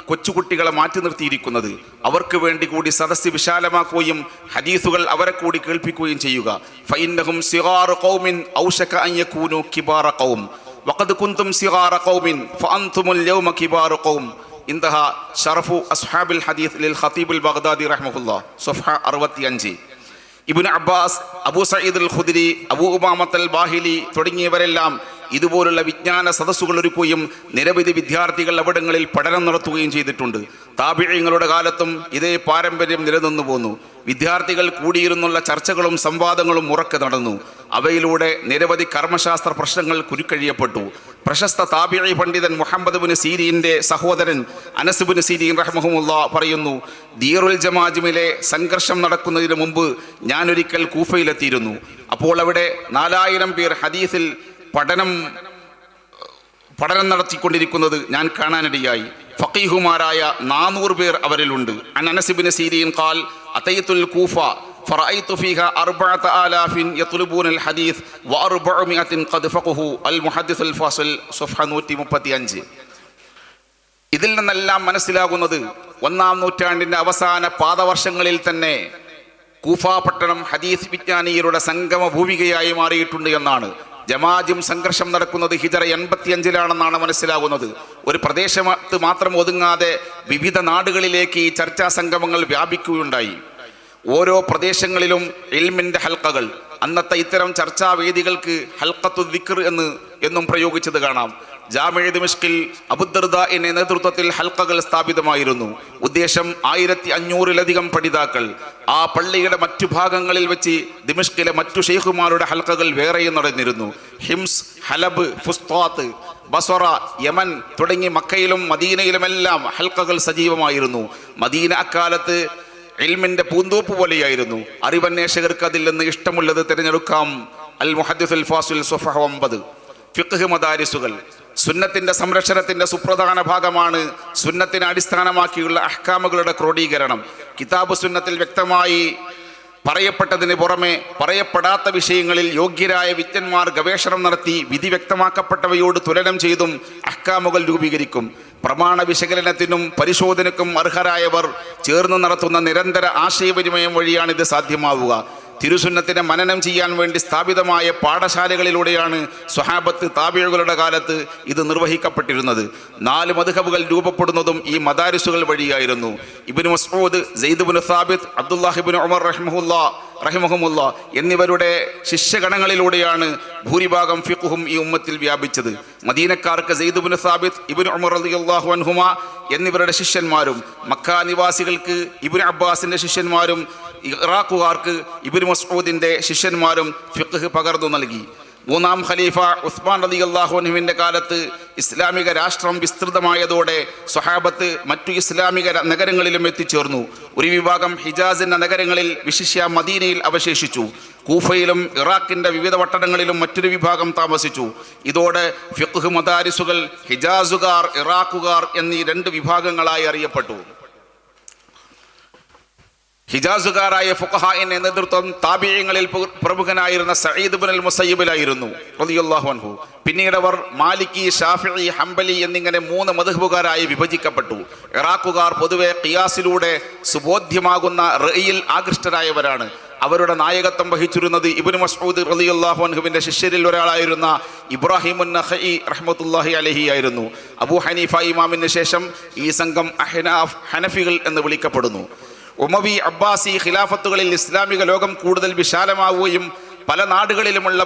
കൊച്ചുകുട്ടികളെ മാറ്റി നിർത്തിയിരിക്കുന്നത്? അവർക്ക് വേണ്ടി കൂടി സദസ്സ് വിശാലമാക്കുകയും ഹദീസുകൾ അവരെ കൂടി കേൾപ്പിക്കുകയും ചെയ്യുക. ഫഇന്നഹും സിഗാറു ഖൗമിൻ ഔശക അൻ യകൂനു കിബാറ ഖൗം വഖദ് കുൻതും സിഗാറ ഖൗമിൻ ഫഅൻതുമുൽ യൗമ കിബാറു ഖൗം. ഇന്തഹ ഷറഫു അസ്ഹാബിൽ ഹദീസ് ലിൽ ഖതീബുൽ ബഗ്ദാദി റഹ്മഹുല്ലാ സഫഹ 65. ഇബ്നു അബ്ബാസ്, അബൂ സഈദ് അൽ ഖുദ്രി, അബൂ ഉമാമത്ത് അൽ ബാഹിലി തുടങ്ങിയവരെല്ലാം ഇതുപോലുള്ള വിജ്ഞാന സദസ്സുകൾ ഒരുക്കുകയും നിരവധി വിദ്യാർത്ഥികൾ അവിടങ്ങളിൽ പഠനം നടത്തുകയും ചെയ്തിട്ടുണ്ട്. താബിഈങ്ങളുടെ കാലത്തും ഇതേ പാരമ്പര്യം നിലനിന്നു പോന്നു. വിദ്യാർത്ഥികൾ കൂടിയിരുന്നുള്ള ചർച്ചകളും സംവാദങ്ങളും ഉറക്കെ നടന്നു. അവയിലൂടെ നിരവധി കർമ്മശാസ്ത്ര പ്രശ്നങ്ങൾ കുരുക്കഴിയപ്പെട്ടു. പ്രശസ്ത താബിഈ പണ്ഡിതൻ മുഹമ്മദ് ബിൻ സീരീന്റെ സഹോദരൻ അനസ് ബിൻ സീരീൻ റഹ്മഹുല്ലാ പറയുന്നു, ദീറുൽ ജമാജിമിലെ സംഘർഷം നടക്കുന്നതിന് മുമ്പ് ഞാനൊരിക്കൽ കൂഫയിലെത്തിയിരുന്നു. അപ്പോൾ അവിടെ 4000 പേർ ഹദീസിൽ പഠനം നടത്തിക്കൊണ്ടിരിക്കുന്നത് ഞാൻ കാണാനിടയായി. ഫഖീഹുമാരായ 400 പേർ അവരിലുണ്ട്. അനസ് ബിൻ സീരീൻ ഖാൽ അതൈതുൽ കൂഫ ഫറഅയ്തു ഫീഹാ 4000 യത്ലുബൂന അൽ ഹദീസ് വ400 ഖദ് ഫഖഹു അൽ മുഹദ്ദിസ് അൽ ഫാസിൽ സഫഹ 135. ഇതിൽ നിന്നെല്ലാം മനസ്സിലാകുന്നത് 1-ാം നൂറ്റാണ്ടിന്റെ അവസാന പാദവർഷങ്ങളിൽ തന്നെ കൂഫ പട്ടണം ഹദീസ് വിജ്ഞാനികളുടെ സംഗമ ഭൂമികയായി മാറിയിട്ടുണ്ട് എന്നാണ്. ജമാജിം സംഘർഷം നടക്കുന്നത് ഹിജറ 85-ലാണെന്നാണ് മനസ്സിലാകുന്നത്. ഒരു പ്രദേശത്ത് മാത്രം ഒതുങ്ങാതെ വിവിധ നാടുകളിലേക്ക് ഈ ചർച്ചാ സംഗമങ്ങൾ വ്യാപിക്കുകയുണ്ടായി. ഓരോ പ്രദേശങ്ങളിലും ഇൽമിന്റെ ഹൽക്കകൾ, അന്നത്തെ ഇത്തരം ചർച്ചാ വേദികൾക്ക് ഹൽക്കത്തു ദിക്ർ എന്നും പ്രയോഗിച്ചത് കാണാം. ജാമിഅ ദിമഷ്കിൽ അബൂദർദാഇന്റെ നേതൃത്വത്തിൽ ഹൽക്കകൾ സ്ഥാപിതമായിരുന്നു. ഉദ്ദേശം 1500-ലധികം പഠിതാക്കൾ. ആ പള്ളിയുടെ മറ്റു ഭാഗങ്ങളിൽ വെച്ച് ദിമഷ്കിലെ മറ്റു ഷെയ്ഖുമാരുടെ ഹൽക്കകൾ വേറെയും നടന്നിരുന്നു. ഹിംസ്, ഹലബ്, ഫുസ്താത്ത്, ബസ്വറ, യമൻ തുടങ്ങി മക്കയിലും മദീനയിലുമെല്ലാം ഹൽക്കകൾ സജീവമായിരുന്നു. മദീന അക്കാലത്ത് ഇൽമിന്റെ പൂന്തോപ്പ് പോലെയായിരുന്നു. അറിവന്വേഷകർക്ക് അതിൽ നിന്ന് ഇഷ്ടമുള്ളത് തിരഞ്ഞെടുക്കാം. അൽ മുഹദ്ദിസ് അൽ ഫാസിൽ സഫഹ 9. ഫിഖ്ഹ് മദാരിസുകൾ സുന്നത്തിന്റെ സംരക്ഷണത്തിന്റെ സുപ്രധാന ഭാഗമാണ്. സുന്നത്തിനെ അടിസ്ഥാനമാക്കിയുള്ള അഹ്കാമുകളുടെ ക്രോഡീകരണം. കിതാബ് സുന്നത്തിൽ വ്യക്തമായി പറയപ്പെട്ടതിന് പുറമെ പറയപ്പെടാത്ത വിഷയങ്ങളിൽ യോഗ്യരായ വിദ്വാൻമാർ ഗവേഷണം നടത്തി വിധി വ്യക്തമാക്കപ്പെട്ടവയോട് തുലനം ചെയ്തും അഹ്കാമുകൾ രൂപീകരിക്കും. പ്രമാണ വിശകലനത്തിനും പരിശോധനയ്ക്കും അർഹരായവർ ചേർന്ന് നടത്തുന്ന നിരന്തര ആശയവിനിമയം വഴിയാണിത് സാധ്യമാവുക. തിരുസുന്നത്തിനെ മനനം ചെയ്യാൻ വേണ്ടി സ്ഥാപിതമായ പാഠശാലകളിലൂടെയാണ് സ്വഹാബത്ത് താബിഈകളുടെ കാലത്ത് ഇത് നിർവഹിക്കപ്പെട്ടിരുന്നത്. 4 മദ്ഹബുകൾ രൂപപ്പെടുന്നതും ഈ മദാരിസുകൾ വഴിയായിരുന്നു. ഇബ്നു മസ്ഊദ്, സെയ്ദ് ഇബ്നു സാബിത്ത്, അബ്ദുല്ലാഹ് ഇബ്നു ഉമർ റഹിമഹുമുല്ലാ എന്നിവരുടെ ശിഷ്യഗണങ്ങളിലൂടെയാണ് ഭൂരിഭാഗം ഫിഖ്ഹും ഈ ഉമ്മത്തിൽ വ്യാപിച്ചത്. മദീനക്കാർക്ക് സെയ്ദ് ഇബ്നു സാബിത്ത്, ഇബ്നു ഉമർ റളിയല്ലാഹു അൻഹുമാ എന്നിവരുടെ ശിഷ്യന്മാരും, മക്ക നിവാസികൾക്ക് ഇബ്നു അബ്ബാസിന്റെ ശിഷ്യന്മാരും, ഇറാഖുകാർക്ക് ഇബ്നു മസ്ഊദിന്റെ ശിഷ്യന്മാരും ഫിഖ്ഹ് പകർന്നു നൽകി. 3-ാം ഖലീഫ ഉസ്മാൻ റളിയല്ലാഹു അൻഹുവിന്റെ കാലത്ത് ഇസ്ലാമിക രാഷ്ട്രം വിസ്തൃതമായതോടെ സ്വഹാബത്ത് മറ്റു ഇസ്ലാമിക നഗരങ്ങളിലും എത്തിച്ചേർന്നു. ഒരു വിഭാഗം ഹിജാസിന്റെ നഗരങ്ങളിൽ വിശിഷ്യ മദീനയിൽ അവശേഷിച്ചു. കൂഫയിലും ഇറാഖിന്റെ വിവിധ പട്ടണങ്ങളിലും മറ്റൊരു വിഭാഗം താമസിച്ചു. ഇതോടെ ഫിഖ്ഹ് മദാരിസുകൾ ഹിജാസുകാർ, ഇറാഖുകാർ എന്നീ 2 വിഭാഗങ്ങളായി അറിയപ്പെട്ടു. ഹിജാസുകാരായ ഫുഖഹാഇന്റെ നേതൃത്വം താബിഈങ്ങളിൽ പ്രമുഖനായിരുന്ന സഈദ് ഇബ്നുൽ മുസയ്യിബിലായിരുന്നു റളിയല്ലാഹു അൻഹു. പിന്നീട് അവർ മാലിക്കി, ഷാഫിഈ, ഹംബലി എന്നിങ്ങനെ 3 മദ്ഹബുകാരായി വിഭജിക്കപ്പെട്ടു. ഇറാഖുകാർ പൊതുവെ ഖിയാസിലൂടെ സുബോധ്യമാകുന്ന റഅയിൽ ആകൃഷ്ടരായവരാണ്. അവരുടെ നായകത്വം വഹിച്ചിരുന്നത് ഇബ്നു മസ്ഊദ് റളിയല്ലാഹു അൻഹുവിന്റെ ശിഷ്യരിൽ ഒരാളായിരുന്ന ഇബ്രാഹിമുൻ നഖഈ റഹ്മത്തുള്ളാഹി അലൈഹി ആയിരുന്നു. അബൂ ഹനീഫ ഇമാമിന് ശേഷം ഈ സംഘം ഹനഫികൾ എന്ന് വിളിക്കപ്പെടുന്നു. ഉമവി, അബ്ബാസി ഖിലാഫത്തുകളിൽ ഇസ്ലാമിക ലോകം കൂടുതൽ വിശാലമാവുകയും പല നാടുകളിലുമുള്ള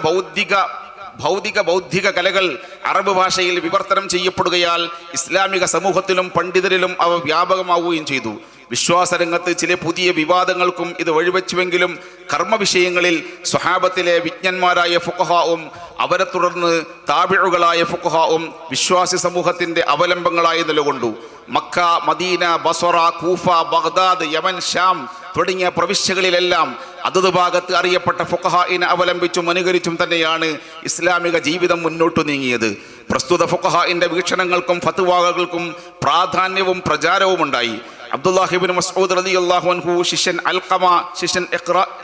ബൗദ്ധിക കലകൾ അറബ് ഭാഷയിൽ വിവർത്തനം ചെയ്യപ്പെടുകയാൽ ഇസ്ലാമിക സമൂഹത്തിലും പണ്ഡിതരിലും അവ വ്യാപകമാവുകയും ചെയ്തു. വിശ്വാസരംഗത്ത് ചില പുതിയ വിവാദങ്ങൾക്കും ഇത് വഴിവെച്ചുവെങ്കിലും കർമ്മവിഷയങ്ങളിൽ സ്വഹാബത്തിലെ വിജ്ഞന്മാരായ ഫുഖഹാവും അവരെ തുടർന്ന് താബിഉകളായ ഫുഖഹാവും വിശ്വാസി സമൂഹത്തിന്റെ അവലംബങ്ങളായി നിലകൊണ്ടു. Mecca, Medina, Basra, Kufa, Baghdad, Yemen, ഷാം തുടങ്ങിയ പ്രവിശ്യകളിലെല്ലാം അതത് ഭാഗത്ത് അറിയപ്പെട്ട ഫുഖഹാഇനെ അവലംബിച്ചും അനുകരിച്ചും തന്നെയാണ് ഇസ്ലാമിക ജീവിതം മുന്നോട്ടു നീങ്ങിയത്. പ്രസ്തുത ഫുഖഹാഇന്റെ വീക്ഷണങ്ങൾക്കും ഫത്വാകൾക്കും പ്രാധാന്യവും പ്രചാരവും ഉണ്ടായി. അബ്ദുല്ലാഹ് ഇബ്നു മസ്ഊദ് റളിയല്ലാഹു അൻഹു, ശിഷ്യൻ അൽഖമ, ശിഷ്യൻ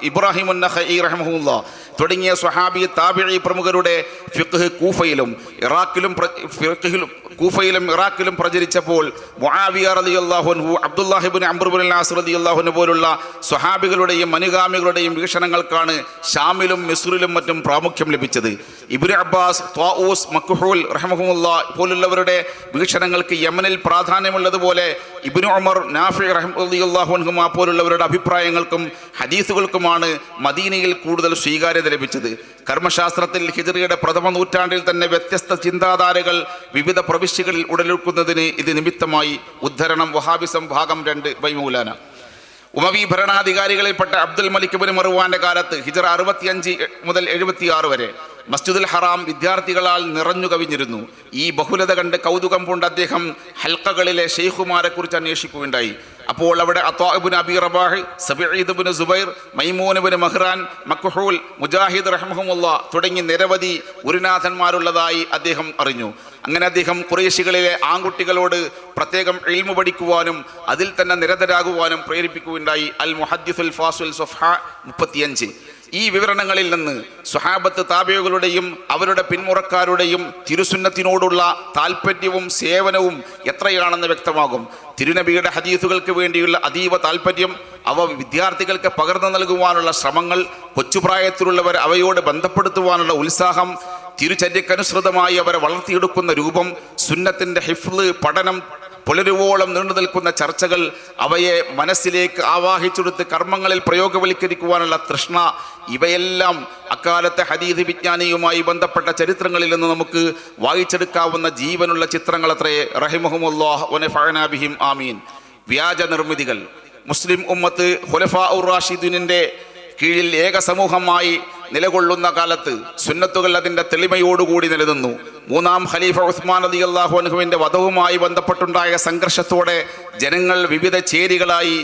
ഇബ്രാഹിമുൻ നഖഈ റഹിമഹുല്ലാ തുടങ്ങിയ സ്വഹാബി താബിഈ പ്രമുഖരുടെ ഫിഖ്ഹ് കൂഫയിലും ഇറാഖിലും കൂഫയിലും ഇറാഖിലും പ്രചരിച്ചപ്പോൾ മുആവിയ റളിയല്ലാഹു അൻഹു, അബ്ദുല്ലാഹി ഇബ്നു അംർ ഇബ്നുൽ ആസ് റളിയല്ലാഹു അൻഹു പോലുള്ള സ്വഹാബികളുടെയും അനുഗാമികളുടെയും വീക്ഷണങ്ങൾക്കാണ് ഷാമിലും മിസ്റിലും മറ്റും പ്രാമുഖ്യം ലഭിച്ചത്. ഇബ്നു അബ്ബാസ്, ത്വാഊസ്, മക്ഹൂൽ റഹിമഹുമുല്ലാ പോലുള്ളവരുടെ വീക്ഷണങ്ങൾക്ക് യമനിൽ പ്രാധാന്യമുള്ളതുപോലെ ഇബ്നു ഉമർ, നാഫി റളിയല്ലാഹു അൻഹുമാ പോലുള്ളവരുടെ അഭിപ്രായങ്ങൾക്കും ഹദീസുകൾക്കുമാണ് മദീനയിൽ കൂടുതൽ സ്വീകാര്യത ലഭിച്ചത്. കർമ്മശാസ്ത്രത്തിൽ ഹിജ്റയുടെ പ്രഥമ നൂറ്റാണ്ടിൽ തന്നെ വ്യത്യസ്ത ചിന്താധാരകൾ വിവിധ പ്രവിശ്യകളിൽ ഉടലെടുക്കുന്നതിന് ഇത് നിമിത്തമായി. ഉദ്ധരണം വഹാബിസം ഭാഗം 2 ബൈ മൗലാന. ഉമവി ഭരണാധികാരികളിൽപ്പെട്ട അബ്ദുൽ മലിക് ഇബ്നു മർവാന്റെ കാലത്ത് ഹിജ്റ 65 മുതൽ 76 വരെ മസ്ജിദുൽ ഹറാം വിദ്യാർത്ഥികളാൽ നിറഞ്ഞു കവിഞ്ഞിരുന്നു. ഈ ബഹുലത കണ്ട് കൗതുകം പൂണ്ട അദ്ദേഹം ഹൽക്കകളിലെ ഷെയ്ഖുമാരെ കുറിച്ച് അന്വേഷിക്കുകയുണ്ടായി. അപ്പോൾ അവിടെ അത്വാ ഇബ്നു അബി റബാഹ്, സബീദ് ഇബ്നു സുബൈർ, മൈമൂൻ ഇബ്നു മഹ്റാൻ, മക്ഹൂൽ, മുജാഹിദ് റഹിമഹുമുല്ലാ തുടങ്ങി നിരവധി ഗുരുനാഥന്മാരുള്ളതായി അദ്ദേഹം അറിഞ്ഞു. അങ്ങനെ അദ്ദേഹം ഖുറൈശികളിലെ ആൺകുട്ടികളോട് പ്രത്യേകം ഇൽമു പഠിക്കുവാനും അതിൽ തന്നെ നിരതരാകുവാനും പ്രേരിപ്പിക്കുകയുണ്ടായി. അൽ മുഹദ്ദിസുൽ ഫാസിൽ സഫ്ഹ 35. ഈ വിവരണങ്ങളിൽ നിന്ന് സ്വഹാബത്ത് താബിഈകളുടെയും അവരുടെ പിന്മുറക്കാരുടെയും തിരുസുന്നത്തിനോടുള്ള താല്പര്യവും സേവനവും എത്രയാണെന്ന് വ്യക്തമാകും. തിരുനബിയുടെ ഹദീസുകൾക്ക് വേണ്ടിയുള്ള അതീവ താല്പര്യം, അവ വിദ്യാർത്ഥികൾക്ക് പകർന്നു നൽകുവാനുള്ള ശ്രമങ്ങൾ, കൊച്ചുപ്രായത്തിലുള്ളവർ അവയോട് ബന്ധപ്പെടുത്തുവാനുള്ള ഉത്സാഹം, തിരുചര്യക്കനുസൃതമായി അവരെ വളർത്തിയെടുക്കുന്ന രൂപം, സുന്നത്തിൻ്റെ ഹിഫ്ള് പഠനം, പുലരുവോളം നീണ്ടു നിൽക്കുന്ന ചർച്ചകൾ, അവയെ മനസ്സിലേക്ക് ആവാഹിച്ചെടുത്ത് കർമ്മങ്ങളിൽ പ്രയോഗവൽക്കരിക്കുവാനുള്ള തൃഷ്ണ, ഇവയെല്ലാം അക്കാലത്തെ ഹദീസ് വിജ്ഞാനിയുമായി ബന്ധപ്പെട്ട ചരിത്രങ്ങളിൽ നിന്ന് നമുക്ക് വായിച്ചെടുക്കാവുന്ന ജീവനുള്ള ചിത്രങ്ങളത്രേ. റഹിമഹുമുല്ലാഹ് വനഫഅനാ ബിഹിം ആമീൻ. വ്യാജ നിർമ്മിതികൾ. മുസ്ലിം ഉമ്മത്ത് ഖുലഫാഉർ റാഷിദീനിന്റെ കീഴിൽ ഏക സമൂഹമായി നിലകൊള്ളുന്ന കാലത്ത് സുന്നത്തുകൾ അതിൻ്റെ തെളിമയോടുകൂടി നിലനിന്നു. 3-ാം ഖലീഫ ഉസ്മാൻ റളിയല്ലാഹു അൻഹുവിൻ്റെ വധവുമായി ബന്ധപ്പെട്ടുണ്ടായ സംഘർഷത്തോടെ ജനങ്ങൾ വിവിധ ചേരികളായി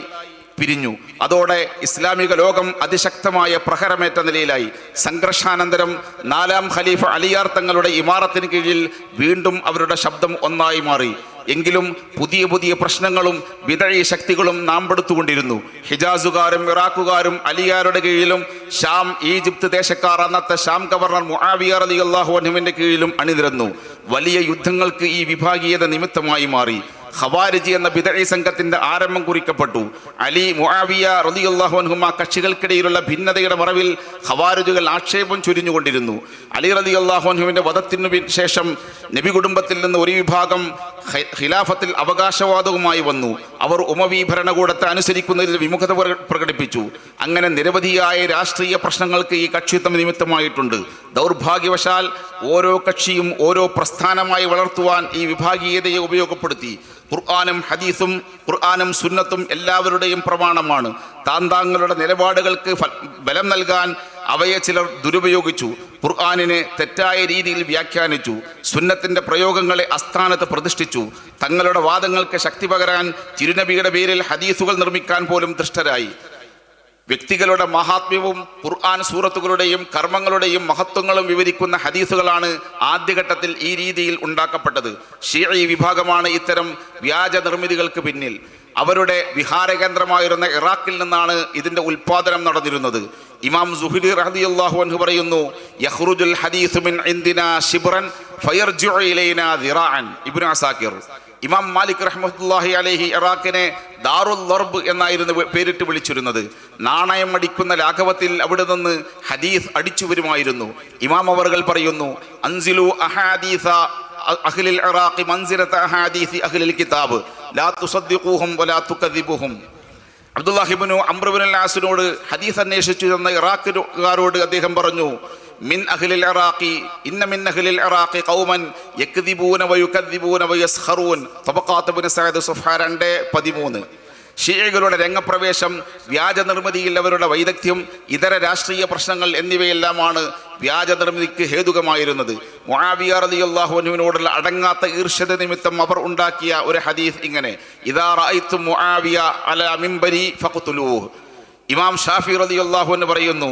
പിരിഞ്ഞു. അതോടെ ഇസ്ലാമിക ലോകം അതിശക്തമായ പ്രഹരമേറ്റ നിലയിലായി. സംഘർഷാനന്തരം 4-ാം ഖലീഫ അലിയാർ തങ്ങളുടെ ഇമാറത്തിന് കീഴിൽ വീണ്ടും അവരുടെ ശബ്ദം ഒന്നായി മാറി. എങ്കിലും പുതിയ പുതിയ പ്രശ്നങ്ങളും വിദഈ ശക്തികളും നാമ്പെടുത്തുകൊണ്ടിരുന്നു. ഹിജാസുകാരും ഇറാഖുകാരും അലിയാരുടെ കീഴിലും ഷാം, ഈജിപ്ത് ദേശക്കാർ അന്നത്തെ ഷാം ഗവർണർ മുആവിയ റളിയല്ലാഹു അൻഹുവിൻ്റെ കീഴിലും അണിനിരന്നു. വലിയ യുദ്ധങ്ങൾക്ക് ഈ വിഭാഗീയത നിമിത്തമായി മാറി. ഖവാരിജി എന്ന ബിദഈ സംഘത്തിന്റെ ആരംഭം കുറിക്കപ്പെട്ടു. അലി, മുആവിയ റളിയല്ലാഹു അൻഹുമാ കക്ഷികൾക്കിടയിലുള്ള ഭിന്നതയുടെ മറവിൽ ഖവാരിജുകൾ ആക്ഷേപം ചൊരിഞ്ഞുകൊണ്ടിരുന്നു. അലി റളിയല്ലാഹു അൻഹുവിന്റെ വധത്തിനു ശേഷം നബി കുടുംബത്തിൽ നിന്ന് ഒരു വിഭാഗം ഖിലാഫത്തിൽ അവകാശവാദവുമായി വന്നു. അവർ ഉമവി ഭരണകൂടത്തെ അനുസരിക്കുന്നതിൽ വിമുഖത പ്രകടിപ്പിച്ചു. അങ്ങനെ നിരവധിയായ രാഷ്ട്രീയ പ്രശ്നങ്ങൾക്ക് ഈ കക്ഷിത്വം നിമിത്തമായിട്ടുണ്ട്. ദൗർഭാഗ്യവശാൽ ഓരോ കക്ഷിയും ഓരോ പ്രസ്ഥാനമായി വളർത്തുവാൻ ഈ വിഭാഗീയതയെ ഉപയോഗപ്പെടുത്തി. ഖുർആനും ഹദീസും, ഖുർആനും സുന്നത്തും എല്ലാവരുടെയും പ്രമാണമാണ്. താന്താങ്ങളുടെ നിലപാടുകൾക്ക് ബലം നൽകാൻ അവയെ ചിലർ ദുരുപയോഗിച്ചു. ഖുർആനിനെ തെറ്റായ രീതിയിൽ വ്യാഖ്യാനിച്ചു. സുന്നത്തിൻ്റെ പ്രയോഗങ്ങളെ അസ്ഥാനത്ത് പ്രതിഷ്ഠിച്ചു. തങ്ങളുടെ വാദങ്ങൾക്ക് ശക്തി പകരാൻ തിരുനബിയുടെ പേരിൽ ഹദീസുകൾ നിർമ്മിക്കാൻ പോലും ദൃഷ്ടരായി. വ്യക്തികളുടെ മഹാത്മ്യവും ഖുർആൻ സൂറത്തുകളുടെയും കർമ്മങ്ങളുടെയും മഹത്വങ്ങളും വിവരിക്കുന്ന ഹദീസുകളാണ് ആദ്യഘട്ടത്തിൽ ഈ രീതിയിൽ ഉണ്ടാക്കപ്പെട്ടത്. ഷിഈ വിഭാഗമാണ് ഇത്തരം വ്യാജ നിർമ്മിതികൾക്ക് പിന്നിൽ. അവരുടെ വിഹാരകേന്ദ്രമായിരുന്ന ഇറാഖിൽ നിന്നാണ് ഇതിൻ്റെ ഉൽപാദനം നടന്നിരുന്നത്. ഇമാം സുഹ്രി റളിയല്ലാഹു അൻഹു പറയുന്നു, യഖ്റുജുൽ ഹദീസു മിൻ ഇൻദിനാ ശിബ്റൻ ഫയർജിഉ ഇലൈനാ ദിറാഅൻ. ഇബ്നു അസാക്കിർ. ഇമാം മാലിക് റഹ്മത്തുള്ളാഹി അലൈഹി ഇറാഖിനെ ദാറുൽ ലർബ് എന്നായിരുന്നു പേരിട്ട് വിളിച്ചിരുന്നത്. നാണയം അടിക്കുന്ന ലാഘവത്തിൽ അവിടെ നിന്ന് ഹദീസ് അടിച്ചു വരുമായിരുന്നു. ഇമാം അവർകൾ പറയുന്നു, അൻസിലു അഹാദീസ അഹ്ലിൽ ഇറാഖി മൻസിലത അഹാദീസി അഹ്ലിൽ കിതാബ് ലാ തുസദ്ദിഖൂഹും വലാ തുകദ്ദിബൂഹും. അബ്ദുല്ലാഹി ഇബ്നു അംർ ഇബ്നുൽ ആസിനോട് ഹദീസ് അന്വേഷിച്ചു തന്ന ഇറാഖുകാരോട് അദ്ദേഹം പറഞ്ഞു, മിൻ അഹ്ലിൽ ഇറാഖി ഇന്ന മിൻ അഹ്ലിൽ ഇറാഖി ഖൗമൻ യക്ദിബൂന വയുകദ്ദിബൂന വയസ്ഖറൂൻ. തബഖാത്ത് ഇബ്നു സഅദ് സഫ്ഹ 2-13. ഷിഈകളുടെ രംഗപ്രവേശം, വ്യാജ നിർമ്മിതിയിൽ അവരുടെ വൈദഗ്ധ്യം, ഇതര രാഷ്ട്രീയ പ്രശ്നങ്ങൾ എന്നിവയെല്ലാമാണ് വ്യാജ നിർമ്മിതിക്ക് ഹേതുകമായിരുന്നത്. മുആവിയ റളിയല്ലാഹു അൻഹുവിനോടുള്ള അടങ്ങാത്ത ഈർഷ്യത നിമിത്തം അവർ ഉണ്ടാക്കിയ ഒരു ഹദീസ് ഇങ്ങനെ: ഇദാ റഅയ്തും മുആവിയ അലാ മിൻബരി ഫഖ്തുലൂഹു. ഇമാം ഷാഫി റളിയല്ലാഹു അൻഹു പറയുന്നു,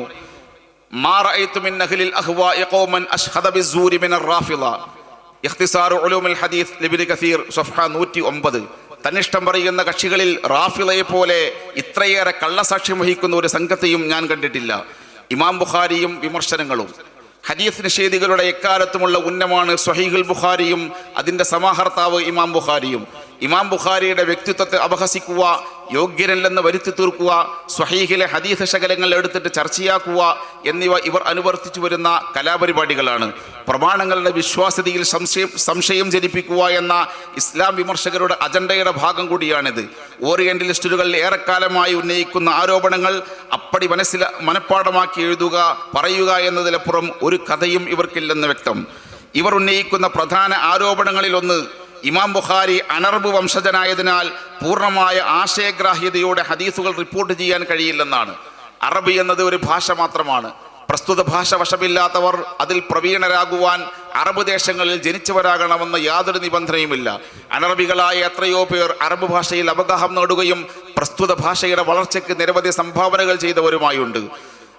മാ റഅയ്തു മിൻ അഹ്ലിൽ അഹ്വാഇ ഖൗമൻ അശ്ഹദ ബിസ്സൂരി മിനർ റാഫിള. ഇഖ്തിസാറു ഉലൂമുൽ ഹദീസ് ഇബ്നു കസീർ സഫ്ഹ 109. തന്നിഷ്ടം പറയുന്ന കക്ഷികളിൽ റാഫിളയെ പോലെ ഇത്രയേറെ കള്ളസാക്ഷ്യം വഹിക്കുന്ന ഒരു സംഘത്തെയും ഞാൻ കണ്ടിട്ടില്ല. ഇമാം ബുഖാരിയും വിമർശനങ്ങളും. ഹദീസ് നിഷേധികളുടെ എക്കാലത്തുമുള്ള ഉന്നമാണ് സ്വഹീഹുൽ ബുഖാരിയും അതിൻ്റെ സമാഹർത്താവ് ഇമാം ബുഖാരിയും. ഇമാം ബുഖാരിയുടെ വ്യക്തിത്വത്തെ അപഹസിക്കുക, യോഗ്യനല്ലെന്ന് വരുത്തി തീർക്കുക, സ്വഹീഹിലെ ഹദീസ് ശകലങ്ങൾ എടുത്തിട്ട് ചർച്ചയാക്കുക എന്നിവ ഇവർ അനുവർത്തിച്ചു വരുന്ന കലാപരിപാടികളാണ്. പ്രമാണങ്ങളുടെ വിശ്വാസ്യതയിൽ സംശയം ജനിപ്പിക്കുക എന്ന ഇസ്ലാം വിമർശകരുടെ അജണ്ടയുടെ ഭാഗം കൂടിയാണിത്. ഓറിയന്റലിസ്റ്റുകൾ ഏറെക്കാലമായി ഉന്നയിക്കുന്ന ആരോപണങ്ങൾ അപ്പടി മനഃപ്പാടമാക്കി എഴുതുക, പറയുക എന്നതിലപ്പുറം ഒരു കഥയും ഇവർക്കില്ലെന്ന് വ്യക്തം. ഇവർ ഉന്നയിക്കുന്ന പ്രധാന ആരോപണങ്ങളിലൊന്ന് ഇമാം ബുഖാരി അനർബ് വംശജനായതിനാൽ പൂർണ്ണമായ ആശയഗ്രാഹ്യതയോടെ ഹദീസുകൾ റിപ്പോർട്ട് ചെയ്യാൻ കഴിയില്ലെന്നാണ്. അറബി എന്നത് ഒരു ഭാഷ മാത്രമാണ്. പ്രസ്തുത ഭാഷ വശമില്ലാത്തവർ അതിൽ പ്രവീണരാകുവാൻ അറബ് ദേശങ്ങളിൽ ജനിച്ചവരാകണമെന്ന് യാതൊരു നിബന്ധനയുമില്ല. അനറബികളായ എത്രയോ പേർ അറബ് ഭാഷയിൽ അവഗാഹം നേടുകയും പ്രസ്തുത ഭാഷയുടെ വളർച്ചയ്ക്ക് നിരവധി സംഭാവനകൾ ചെയ്തവരുമായുണ്ട്.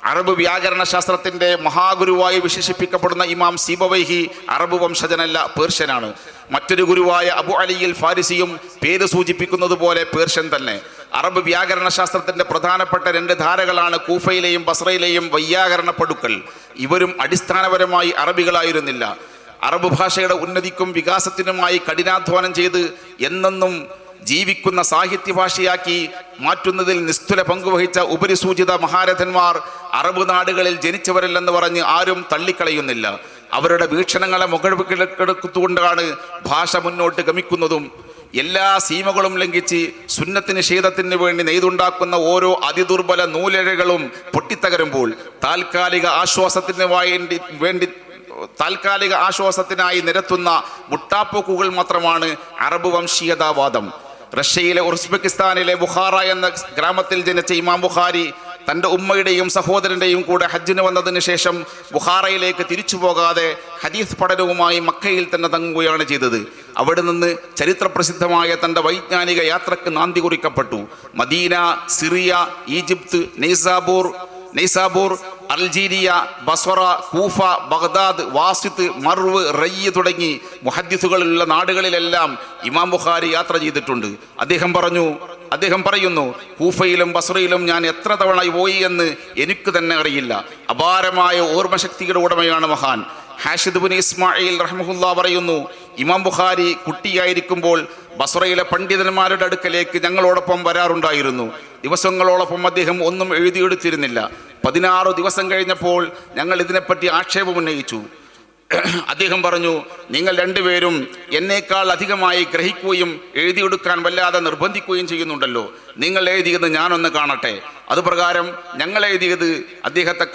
അറബ് വ്യാകരണ ശാസ്ത്രത്തിന്റെ മഹാഗുരുവായി വിശേഷിപ്പിക്കപ്പെടുന്ന ഇമാം സീബവൈഹി അറബ് വംശജനല്ല, പേർഷ്യനാണ്. മറ്റൊരു ഗുരുവായ അബു അലിയിൽ ഫാരിസിയും പേര് സൂചിപ്പിക്കുന്നത് പോലെ പേർഷ്യൻ തന്നെ. അറബ് വ്യാകരണ ശാസ്ത്രത്തിന്റെ പ്രധാനപ്പെട്ട രണ്ട് ധാരകളാണ് കൂഫയിലെയും ബസ്രയിലെയും വൈയാകരണ പടുക്കൾ. ഇവരും അടിസ്ഥാനപരമായി അറബികളായിരുന്നില്ല. അറബ് ഭാഷയുടെ ഉന്നതിക്കും വികാസത്തിനുമായി കഠിനാധ്വാനം ചെയ്ത് എന്നെന്നും ജീവിക്കുന്ന സാഹിത്യഭാഷയാക്കി മാറ്റുന്നതിൽ നിസ്തുല പങ്കുവഹിച്ച ഉപരിസൂചിത മഹാരഥന്മാർ അറബ് നാടുകളിൽ ജനിച്ചവരല്ലെന്ന് പറഞ്ഞ് ആരും തള്ളിക്കളയുന്നില്ല. അവരുടെ വീക്ഷണങ്ങളെ മുഖവിലെടുത്തുകൊണ്ടാണ് ഭാഷ മുന്നോട്ട് ഗമിക്കുന്നതും. എല്ലാ സീമകളും ലംഘിച്ച് സുന്നത്ത് നിഷേധത്തിന് വേണ്ടി നെയ്തുണ്ടാക്കുന്ന ഓരോ അതിദുർബല നൂലിഴകളും പൊട്ടിത്തകരുമ്പോൾ താൽക്കാലിക ആശ്വാസത്തിനായി നിരത്തുന്ന മുട്ടാപ്പോക്കുകൾ മാത്രമാണ് അറബ് വംശീയതാവാദം. റഷ്യയിലെ ഉസ്ബെക്കിസ്ഥാനിലെ ബുഖാറ എന്ന ഗ്രാമത്തിൽ ജനിച്ച ഇമാം ബുഖാരി തൻ്റെ ഉമ്മയുടെയും സഹോദരൻ്റെയും കൂടെ ഹജ്ജിന് വന്നതിന് ശേഷം ബുഖാറയിലേക്ക് തിരിച്ചു പോകാതെ ഹദീസ് പഠനവുമായി മക്കയിൽ തന്നെ തങ്ങുകയാണ് ചെയ്തത്. അവിടെ നിന്ന് ചരിത്രപ്രസിദ്ധമായ തൻ്റെ വൈജ്ഞാനിക യാത്രക്ക് നാന്തി കുറിക്കപ്പെട്ടു. Medina, Syria, Egypt, Nishapur, Algeria, Basra, Kufa, Baghdad, Wasit, Merv, Rayy തുടങ്ങി മുഹദ്ദിസുകളുള്ള നാടുകളിലെല്ലാം ഇമാം ബുഖാരി യാത്ര ചെയ്തിട്ടുണ്ട്. അദ്ദേഹം പറയുന്നു, കൂഫയിലും ബസ്രയിലും ഞാൻ എത്ര തവണ പോയി എന്ന് എനിക്ക് തന്നെ അറിയില്ല. അപാരമായ ഓർമ്മശക്തിയുടെ ഉടമയാണ് മഹാൻ. ഹാഷിദ് ബിൻ ഇസ്മായിൽ റഹ്മഹുല്ലാ പറയുന്നു, ഇമാം ബുഖാരി കുട്ടിയായിരിക്കുമ്പോൾ ബസ്രയിലെ പണ്ഡിതന്മാരുടെ അടുക്കലേക്ക് ഞങ്ങളോടൊപ്പം വരാറുണ്ടായിരുന്നു. ദിവസങ്ങളോടൊപ്പം അദ്ദേഹം ഒന്നും എഴുതിയെടുത്തിരുന്നില്ല. 16 ദിവസം കഴിഞ്ഞപ്പോൾ ഞങ്ങൾ ഇതിനെപ്പറ്റി ആക്ഷേപമുന്നയിച്ചു. അദ്ദേഹം പറഞ്ഞു, നിങ്ങൾ രണ്ടുപേരും എന്നേക്കാൾ അധികമായി ഗ്രഹിക്കുകയും എഴുതിയെടുക്കാൻ വല്ലാതെ നിർബന്ധിക്കുകയും ചെയ്യുന്നുണ്ടല്ലോ. നിങ്ങൾ എഴുതിയത് ഞാനൊന്ന് കാണട്ടെ. അതുപ്രകാരം ഞങ്ങൾ എഴുതിയത് അദ്ദേഹത്തെ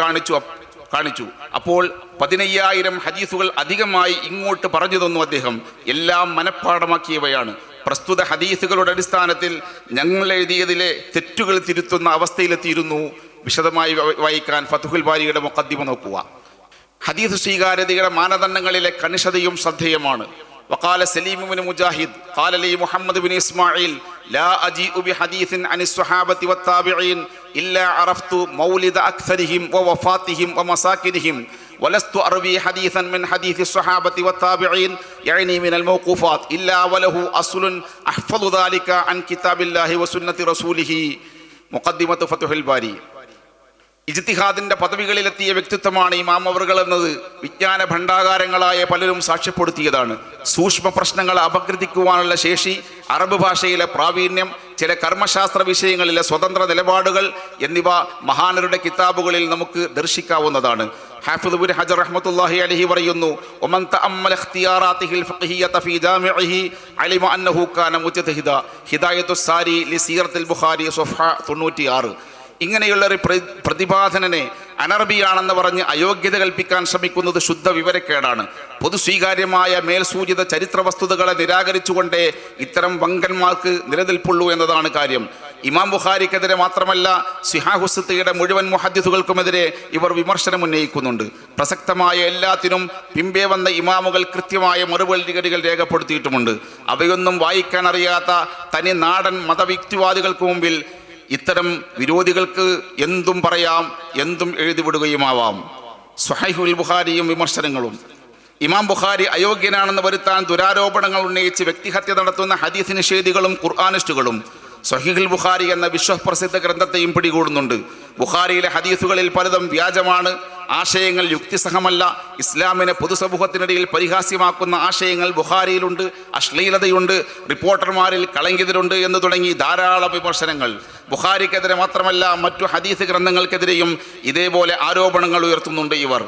കാണിച്ചു. അപ്പോൾ 15,000 ഹദീസുകൾ അധികമായി ഇങ്ങോട്ട് പറഞ്ഞു തന്നു. അദ്ദേഹം എല്ലാം മനഃപ്പാടമാക്കിയവയാണ്. പ്രസ്തുത ഹദീസുകളുടെ അടിസ്ഥാനത്തിൽ ഞങ്ങൾ എഴുതിയതിലെ തെറ്റുകൾ തിരുത്തുന്ന അവസ്ഥയിലെത്തിയിരുന്നു. വിശദമായി വായിക്കാൻ ഫതുഹുൽ ബാരിയുടെ മുഖദ്ദിമ നോക്കുക. ഹദീസ് സ്വീകാര്യതയുടെ മാനദണ്ഡങ്ങളിലെ കണിശതയും ശ്രദ്ധേയമാണ്. وقال سليم بن مجاهد قال لي محمد بن إسماعيل لا أجيء بحديث عن الصحابة والتابعين إلا عرفت مولد أكثرهم ووفاتهم ومساكنهم ولست أروي حديثا من حديث الصحابة والتابعين يعني من الموقوفات إلا وله أصل أحفظ ذلك عن كتاب الله وسنة رسوله. മുഖദ്ദിമത്ത് ഫതുഹുൽ ബാരി. ഇജ്തിഹാദിന്റെ പദവികളിലെത്തിയ വ്യക്തിത്വമാണ് ഇമാം അവറുകൾ എന്നത് വിജ്ഞാന ഭണ്ഡാകാരങ്ങളായ പലരും സാക്ഷ്യപ്പെടുത്തിയതാണ്. സൂക്ഷ്മ പ്രശ്നങ്ങളെ അപഗ്രഥിക്കുവാനുള്ള ശേഷി, അറബ് ഭാഷയിലെ പ്രാവീണ്യം, ചില കർമ്മശാസ്ത്ര വിഷയങ്ങളിലെ സ്വതന്ത്ര നിലപാടുകൾ എന്നിവ മഹാനരുടെ കിതാബുകളിൽ നമുക്ക് ദർശിക്കാവുന്നതാണ്. ഹാഫിദ് ഇബ്നു ഹജർ റഹ്മത്തുള്ളാഹി അലൈഹി പറയുന്നു, ഒമൻ തഅമ്മല ഇഖ്തിയാറാതിഹിൽ ഫഖഹിയ്യത ഫീ ജാമിഇഹി അലിമ അന്നഹു കാന മുജ്തഹിദ. ഹിദായത്തുസ് സാരി ലി സീറത്തുൽ ബുഖാരി സ്വഫഹ 96. ഇങ്ങനെയുള്ള ഒരു പ്രതിപാദനനെ അനർബിയാണെന്ന് പറഞ്ഞ് അയോഗ്യത കൽപ്പിക്കാൻ ശ്രമിക്കുന്നത് ശുദ്ധ വിവരക്കേടാണ്. പൊതുസ്വീകാര്യമായ മേൽസൂചിത ചരിത്ര വസ്തുതകളെ നിരാകരിച്ചുകൊണ്ടേ ഇത്തരം വങ്കന്മാർക്ക് നിലനിൽപ്പുള്ളൂ എന്നതാണ് കാര്യം. ഇമാം ബുഖാരിക്കെതിരെ മാത്രമല്ല, സിഹാഹുസിത്തയുടെ മുഴുവൻ മുഹദ്ദിസുകൾക്കുമെതിരെ ഇവർ വിമർശനം ഉന്നയിക്കുന്നുണ്ട്. പ്രസക്തമായ എല്ലാത്തിനും പിമ്പേ വന്ന ഇമാമുകൾ കൃത്യമായ മറുപടികൾ രേഖപ്പെടുത്തിയിട്ടുമുണ്ട്. അവയൊന്നും വായിക്കാൻ അറിയാത്ത തനി നാടൻ മതവിക്തിവാദികൾക്ക് മുമ്പിൽ ഇത്തരം വിരോധികൾക്ക് എന്തും പറയാം, എന്തും എഴുതിവിടുകയുമാവാം. സ്വഹീഹുൽ ബുഖാരിയും വിമർശനങ്ങളും. ഇമാം ബുഖാരി അയോഗ്യനാണെന്ന് വരുത്താൻ ദുരാരോപണങ്ങൾ ഉന്നയിച്ച് വ്യക്തിഹത്യ നടത്തുന്ന ഹദീസ് നിഷേധികളും ഖുർആനിസ്റ്റുകളും സ്വഹീഹുൽ ബുഖാരി എന്ന വിശ്വപ്രസിദ്ധ ഗ്രന്ഥത്തെയും പിടികൂടുന്നുണ്ട്. ബുഖാരിയിലെ ഹദീസുകളിൽ പലതും വ്യാജമാണ്. ആശയങ്ങൾ യുക്തിസഹമല്ല, ഇസ്ലാമിനെ പൊതുസമൂഹത്തിനിടയിൽ പരിഹാസ്യമാക്കുന്ന ആശയങ്ങൾ ബുഖാരിയിലുണ്ട്, അശ്ലീലതയുണ്ട്, റിപ്പോർട്ടർമാരിൽ കളങ്കിതരുണ്ട് എന്ന് തുടങ്ങി ധാരാളം വിമർശനങ്ങൾ. ബുഖാരിക്കെതിരെ മാത്രമല്ല മറ്റു ഹദീസ് ഗ്രന്ഥങ്ങൾക്കെതിരെയും ഇതേപോലെ ആരോപണങ്ങൾ ഉയർത്തുന്നുണ്ട് ഇവർ.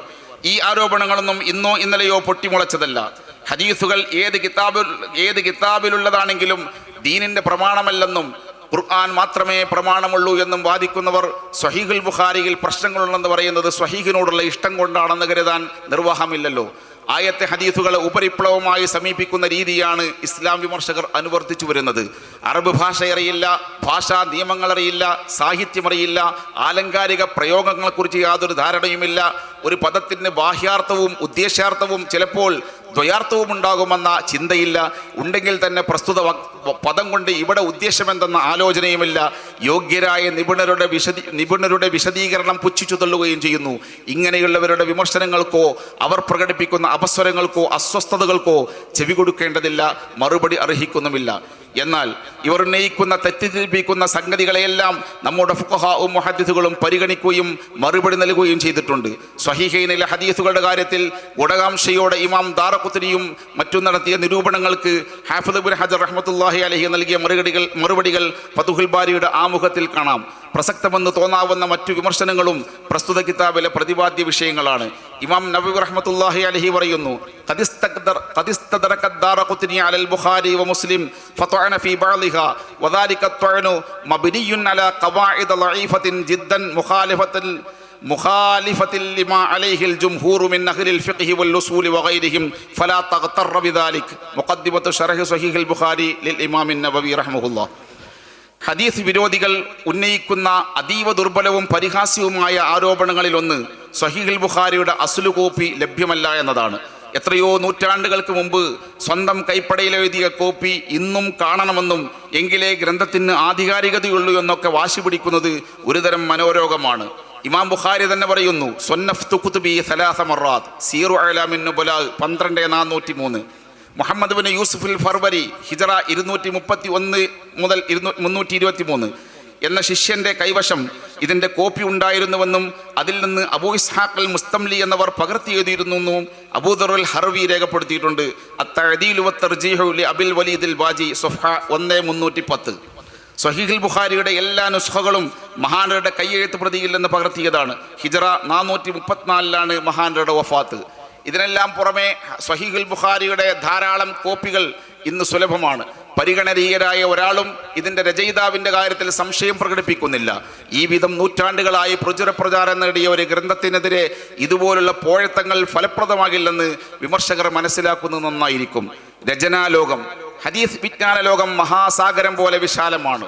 ഈ ആരോപണങ്ങളൊന്നും ഇന്നോ ഇന്നലെയോ പൊട്ടിമുളച്ചതല്ല. ഹദീസുകൾ ഏത് കിതാബിലുള്ളതാണെങ്കിലും ദീനിന്റെ പ്രമാണമല്ലെന്നും ഖുർആൻ മാത്രമേ പ്രമാണമുള്ളൂ എന്നും വാദിക്കുന്നവർ സ്വഹീഹുൽ ബുഖാരിയിൽ പ്രശ്നങ്ങളുണ്ടെന്ന് പറയുന്നത് സ്വഹീഹിനോടുള്ള ഇഷ്ടം കൊണ്ടാണെന്ന് കരുതാൻ നിർവാഹമില്ലല്ലോ. ആയത്തെ ഹദീസുകളെ ഉപരിപ്ലവമായി സമീപിക്കുന്ന രീതിയാണ് ഇസ്ലാം വിമർശകർ അനുവർത്തിച്ചു വരുന്നത്. അറബ് ഭാഷ അറിയില്ല, ഭാഷാ നിയമങ്ങൾ അറിയില്ല, സാഹിത്യമറിയില്ല, ആലങ്കാരിക പ്രയോഗങ്ങളെക്കുറിച്ച് യാതൊരു ധാരണയുമില്ല. ഒരു പദത്തിന് ബാഹ്യാർത്ഥവും ഉദ്ദേശ്യാർത്ഥവും ചിലപ്പോൾ ദ്വയാർത്ഥവും ഉണ്ടാകുമെന്ന ചിന്തയില്ല. ഉണ്ടെങ്കിൽ തന്നെ പ്രസ്തുത പദം കൊണ്ട് ഇവിടെ ഉദ്ദേശമെന്തെന്ന ആലോചനയുമില്ല. യോഗ്യരായ നിപുണരുടെ വിശദീകരണം പുച്ഛിച്ചു തള്ളുകയും ചെയ്യുന്നു. ഇങ്ങനെയുള്ളവരുടെ വിമർശനങ്ങൾക്കോ അവർ പ്രകടിപ്പിക്കുന്ന അപസ്വരങ്ങൾക്കോ അസ്വസ്ഥതകൾക്കോ ചെവി കൊടുക്കേണ്ടതില്ല, മറുപടി അർഹിക്കുന്നുമില്ല. എന്നാൽ ഇവർ ഉന്നയിക്കുന്ന തെറ്റിദ്ധരിപ്പിക്കുന്ന സംഗതികളെയെല്ലാം നമ്മുടെ ഫുഖഹാഉം മുഹദ്ദിസുകളും പരിഗണിക്കുകയും മറുപടി നൽകുകയും ചെയ്തിട്ടുണ്ട്. സ്വഹീഹൈനിലെ ഹദീസുകളുടെ കാര്യത്തിൽ ഗുണകാംക്ഷയോടെ ഇമാം ദാറഖുത്നിയും മറ്റും നടത്തിയ നിരൂപണങ്ങൾക്ക് ഹാഫിദ് ഇബ്നു ഹജർ റഹ്മത്തുള്ളാഹി അലൈഹി നൽകിയ മറുപടികൾ ഫതുഹുൽ ബാരിയുടെ ആമുഖത്തിൽ കാണാം. പ്രസക്തമെന്ന് തോന്നാവുന്ന മറ്റു വിമർശനങ്ങളും പ്രസ്തുത കിതാബിലെ പ്രതിപാദ്യ വിഷയങ്ങളാണ്. ഇമാം നവവി റഹ്മത്തുള്ളാഹി അലൈഹി പറയുന്നു, ഖദിസ്തദറക ദാറഖുത്നി അലൽ ബുഖാരി വ മുസ്ലിം ഫതഅന ഫീ ബഅദിഹാ വദാലിക തഅനു മബ്നിയുൻ അലാ ഖവാഇദ ളഈഫത്തിൻ ജിദ്ദൻ മുഖാലിഫത്തിൽ ലിമാ അലൈഹിൽ ജുംഹൂറു മിൻ അഹ്ലിൽ ഫിഖ്ഹി വൽ ഉസൂൽ വഗൈരിഹിം ഫലാ തഗ്തറ ബിദാലിക്. മുഖദ്ദിമത്തു ശറഹ് സ്വഹീഹുൽ ബുഖാരി ലിൽ ഇമാം നവവി റഹ്മഹുല്ലാഹ്. ഹദീസ് വിരോധികൾ ഉന്നയിക്കുന്ന അതീവ ദുർബലവും പരിഹാസ്യവുമായ ആരോപണങ്ങളിൽ ഒന്ന് സ്വഹീഹുൽ ബുഖാരിയുടെ അസ്ലു കോപ്പി ലഭ്യമല്ല എന്നതാണ്. എത്രയോ നൂറ്റാണ്ടുകൾക്ക് മുമ്പ് സ്വന്തം കൈപ്പടയിലെഴുതിയ കോപ്പി ഇന്നും കാണണമെന്നും എങ്കിലേ ഗ്രന്ഥത്തിന് ആധികാരികതയുള്ളൂ എന്നൊക്കെ വാശി പിടിക്കുന്നത് ഒരുതരം മനോരോഗമാണ്. ഇമാം ബുഖാരി തന്നെ പറയുന്നു, സ്വന്നഫ്തു കുതുബി സലാസ മറാത്ത്, സീറു അഅ്ലാമിൻ നുബലാ 12,403. മുഹമ്മദ് ബിൻ യൂസുഫുൽ ഫർവരി ഹിജറ 231 മുതൽ 323 എന്ന ശിഷ്യന്റെ കൈവശം ഇതിന്റെ കോപ്പി ഉണ്ടായിരുന്നുവെന്നും അതിൽ നിന്ന് അബൂ ഇസ്ഹാഖ് അൽ മുസ്തംലി എന്നവർ പകർത്തി എഴുതിയിരുന്നെന്നും അബൂദറുൽ ഹർവി രേഖപ്പെടുത്തിയിട്ടുണ്ട്. അത്തഅദീലു വത്തർജീഹു ലി അബിൽ വലീദിൽ ബാജി സഫഹ 1310. സ്വഹീഹുൽ ബുഖാരിയുടെ എല്ലാ നുസ്ഖകളും മഹാനരുടെ കയ്യെഴുത്ത് പ്രതിയിൽ നിന്ന് പകർത്തിയതാണ്. ഹിജറ 434 മഹാനരുടെ വഫാത്ത്. ഇതിനെല്ലാം പുറമെ സ്വഹീഹുൽ ബുഖാരിയുടെ ധാരാളം കോപ്പികൾ ഇന്ന് സുലഭമാണ്. പരിഗണനീയരായ ഒരാളും ഇതിൻ്റെ രചയിതാവിൻ്റെ കാര്യത്തിൽ സംശയം പ്രകടിപ്പിക്കുന്നില്ല. ഈ വിധം നൂറ്റാണ്ടുകളായി പ്രചാരം നേടിയ ഒരു ഗ്രന്ഥത്തിനെതിരെ ഇതുപോലുള്ള പോഴത്തങ്ങൾ ഫലപ്രദമാകില്ലെന്ന് വിമർശകർ മനസ്സിലാക്കുന്നത് നന്നായിരിക്കും. രചനാലോകം, ഹദീസ് വിജ്ഞാന ലോകം മഹാസാഗരം പോലെ വിശാലമാണ്,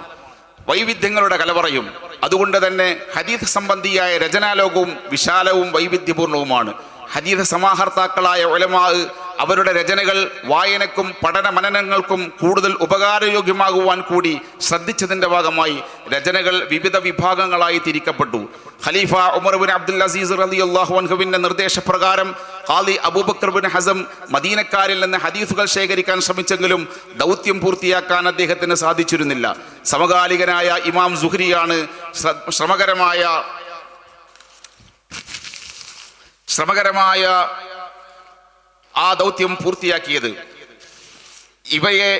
വൈവിധ്യങ്ങളുടെ കലവറയും. അതുകൊണ്ട് തന്നെ ഹദീസ് സംബന്ധിയായ രചനാലോകവും വിശാലവും വൈവിധ്യപൂർണവുമാണ്. ഹദീസ് സമാഹർത്താക്കളായ ഉലമാ അവരുടെ രചനകൾ വായനക്കും പഠന മനനങ്ങൾക്കും കൂടുതൽ ഉപകാരയോഗ്യമാകുവാൻ കൂടി ശ്രദ്ധിച്ചതിൻ്റെ ഭാഗമായി രചനകൾ വിവിധ വിഭാഗങ്ങളായി തിരിക്കപ്പെട്ടു. ഖലീഫ ഉമർ ബിൻ അബ്ദുൽ അസീസ് റളിയല്ലാഹു അൻഹുവിൻ്റെ നിർദ്ദേശപ്രകാരം ഖാദി അബൂബക്കർ ബിൻ ഹസം മദീനക്കാരിൽ നിന്ന് ഹദീസുകൾ ശേഖരിക്കാൻ ശ്രമിച്ചെങ്കിലും ദൗത്യം പൂർത്തിയാക്കാൻ അദ്ദേഹത്തിന് സാധിച്ചിരുന്നില്ല. സമകാലികനായ ഇമാം സുഹ്രിയാണ് ശ്രമകരമായ ആ ദൗത്യം പൂർത്തിയാക്കിയത്. ഇവയെ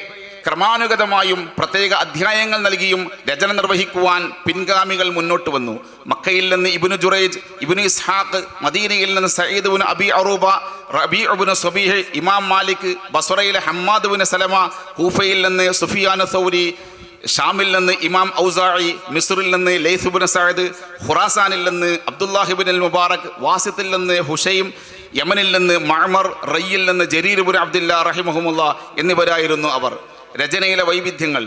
ക്രമാനുഗതമായും പ്രത്യേക അധ്യായങ്ങൾ നൽകിയും രചന നിർവഹിക്കുവാൻ പിൻഗാമികൾ മുന്നോട്ട് വന്നു. മക്കയിൽ നിന്ന് ഇബ്നു ജുറൈജ്, ഇബ്നു ഇസ്ഹാഖ്, മദീനയിൽ നിന്ന് Said bin Abi Aruba, Rabi bin Subaih, ഇമാം മാലിക്, ബസ്രയിലെ ഹമ്മാദ് ബിൻ സലമ, കൂഫയിൽ നിന്ന് സുഫിയാൻ സൗരി, ഷാമിൽ നിന്ന് ഇമാം ഔസാഇ, മിസ്റിൽ നിന്ന് ലൈസ് ബിൻ സഅദ്, ഖുറാസാനിൽ നിന്ന് അബ്ദുല്ലാഹി ബിൻ അൽ മുബാറക്, വാസിത്തിൽ നിന്ന് ഹുഷൈം, യമനിൽ നിന്ന് മഅ്മർ, റയ്യിൽ നിന്ന് ജരീർ ബിൻ അബ്ദുല്ലാ റഹിമഹുമുല്ലാ എന്നിവരായിരുന്നു അവർ. രചനയിലെ വൈവിധ്യങ്ങൾ.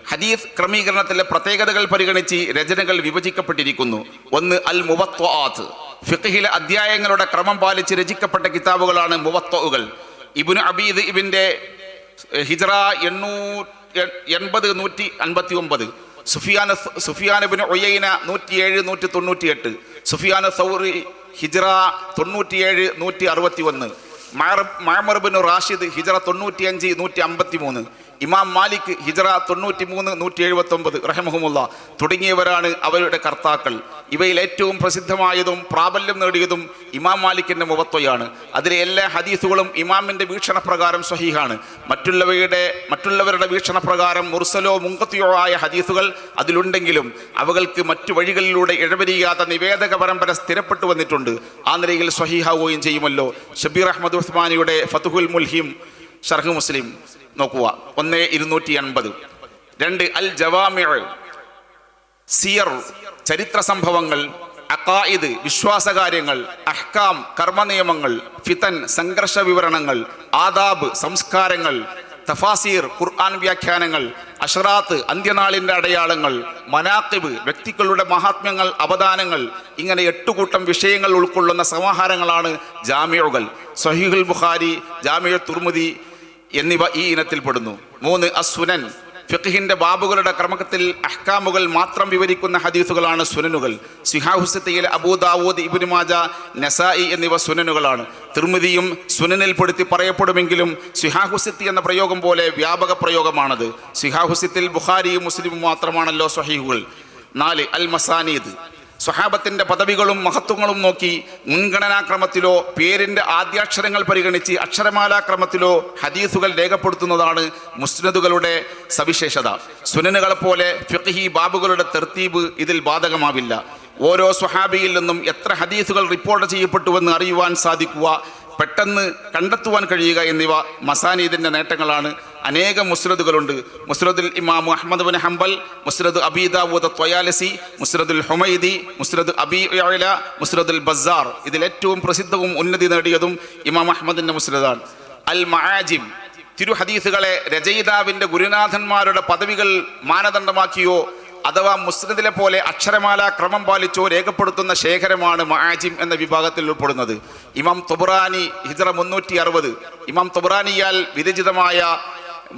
ഹദീസ് ക്രമീകരണത്തിലെ പ്രത്യേകതകൾ പരിഗണിച്ച് രചനകൾ വിഭജിക്കപ്പെട്ടിരിക്കുന്നു. ഒന്ന് അൽ മുവത്വആത്ത്, ഫിഖ്ഹിലെ അധ്യായങ്ങളുടെ ക്രമം പാലിച്ച് രചിക്കപ്പെട്ട കിതാബുകളാണ് മുവത്വഉകൾ. ഇബ്നു അബീദ് ഇബ്ന്റെ ഹിജ്റ 880-159, സുഫിയാൻ ഇബ്നു ഉയൈന 107-198, സുഫിയാൻ സൗറി ഹിജ്റ 97-161, മഅ്മർ ബിൻ റാഷിദ് ഹിജ്റ 95-153, ഇമാം മാലിക് ഹിജറ 93 179 റഹ്മഹുമുള്ള തുടങ്ങിയവരാണ് അവരുടെ കർത്താക്കൾ. ഇവയിൽ ഏറ്റവും പ്രസിദ്ധമായതും പ്രാബല്യം നേടിയതും ഇമാം മാലിക്കിന്റെ മുവത്വയാണ്. അതിലെ എല്ലാ ഹദീസുകളും ഇമാമിന്റെ വീക്ഷണപ്രകാരം സ്വഹീഹാണ്. മറ്റുള്ളവരുടെ വീക്ഷണപ്രകാരം മുർസലോ മുൻഖത്തിയോ ആയ ഹദീസുകൾ അതിലുണ്ടെങ്കിലും അവകൾക്ക് മറ്റു വഴികളിലൂടെ ഇഴവരിയാത്ത നിവേദക പരമ്പര സ്ഥിരപ്പെട്ടു വന്നിട്ടുണ്ട്. ആ നിലയിൽ സ്വഹീഹാവുകയും ചെയ്യുമല്ലോ. ഷബീർ അഹമ്മദ് ഉസ്മാനിയുടെ ഫതുഹുൽ മുൽഹിം ഷർഹ് മുസ്ലിം നോക്കുക, 1280. 2 അൽ ജവാമിഉ സിയർ ചരിത്ര സംഭവങ്ങൾ, അഖായിദ് വിശ്വാസകാര്യങ്ങൾ, അഹ്കാം കർമ്മനിയമങ്ങൾ, ഫിതൻ സംഘർഷ വിവരണങ്ങൾ, ആദാബ് സംസ്കാരങ്ങൾ, തഫാസീർ ഖുർആൻ വ്യാഖ്യാനങ്ങൾ, അഷ്റാത്ത് അന്ത്യനാളിന്റെ അടയാളങ്ങൾ, മനാഖിബ് വ്യക്തികളുടെ മഹാത്മ്യങ്ങൾ, അവദാനങ്ങൾ, ഇങ്ങനെ 8 കൂട്ടം വിഷയങ്ങൾ ഉൾക്കൊള്ളുന്ന സമാഹാരങ്ങളാണ് ജാമിഉകൾ. സ്വഹീഹുൽ ബുഖാരി, ജാമിഉ തുർമുദി എന്നിവ ഈ ഇനത്തിൽപ്പെടുന്നു. 3 അസ്സുനൻ ഫിഖ്ഹിന്റെ ബാബുകളുടെ ക്രമത്തിൽ അഹ്കാമുകൾ മാത്രം വിവരിക്കുന്ന ഹദീസുകളാണ് സുനനുകൾ. സിഹാഹുസിത്തയിലെ അബൂദാവൂദ്, ഇബ്നു മാജ, നസായി എന്നിവ സുനനുകളാണ്. തിർമിദിയും സുനനിൽപ്പെടുത്തി പറയപ്പെടുമെങ്കിലും സിഹാഹുസിത്തി എന്ന പ്രയോഗം പോലെ വ്യാപക പ്രയോഗമാണത്. സിഹാഹുസിത്തിൽ ബുഖാരിയും മുസ്ലിമും മാത്രമാണല്ലോ സ്വഹീഹുകൾ. 4 അൽ മസാനീദ് സ്വഹാബത്തിന്റെ പദവികളും മഹത്വങ്ങളും നോക്കി മുൻഗണനാക്രമത്തിലോ പേരിന്റെ ആദ്യാക്ഷരങ്ങൾ പരിഗണിച്ച് അക്ഷരമാലാക്രമത്തിലോ ഹദീസുകൾ രേഖപ്പെടുത്തുന്നതാണ് മുസ്നദുകളുടെ സവിശേഷത. സുനനുകളെ പോലെ ഫിഖ്ഹി ബാബുകളുടെ തർത്തീബ് ഇതിൽ ബാധകമാവില്ല. ഓരോ സ്വഹാബിയിൽ നിന്നും എത്ര ഹദീസുകൾ റിപ്പോർട്ട് ചെയ്യപ്പെട്ടുവെന്ന് അറിയുവാൻ സാധിക്കുക, പെട്ടെന്ന് കണ്ടെത്തുവാൻ കഴിയുക എന്നിവ മസാനീദിന്റെ നേട്ടങ്ങളാണ്. അനേകം മുസ്നദുകളുണ്ട്. മുസ്നദുൽ ഇമാം അഹ്മദ് ബിൻ ഹംബൽ, മുസ്നദ് അബീ ദാവൂദ് ത്വയാലിസി, മുസ്നദുൽ ഹുമൈദി, മുസ്നദ് അബീ യഅല, മുസ്നദുൽ ബസ്സാർ. ഇതിൽ ഏറ്റവും പ്രസിദ്ധവും ഉന്നതി നേടിയതും ഇമാം അഹ്മദിന്റെ മുസ്നദാണ്. അൽ മആജിം തിരു ഹദീസുകളെ രചയിതാവിന്റെ ഗുരുനാഥന്മാരുടെ പദവികൾ മാനദണ്ഡമാക്കിയോ അഥവാ മുസ്നദിലെ പോലെ അക്ഷരമാല ക്രമം പാലിച്ചോ രേഖപ്പെടുത്തുന്ന ശേഖരമാണ് മആജിം എന്ന വിഭാഗത്തിൽ ഉൾപ്പെടുന്നത്. ഇമാം തൊബ്രാനി ഹിജ്റ 360. ഇമാം തൊബ്രാനിയാൽ വിരചിതമായ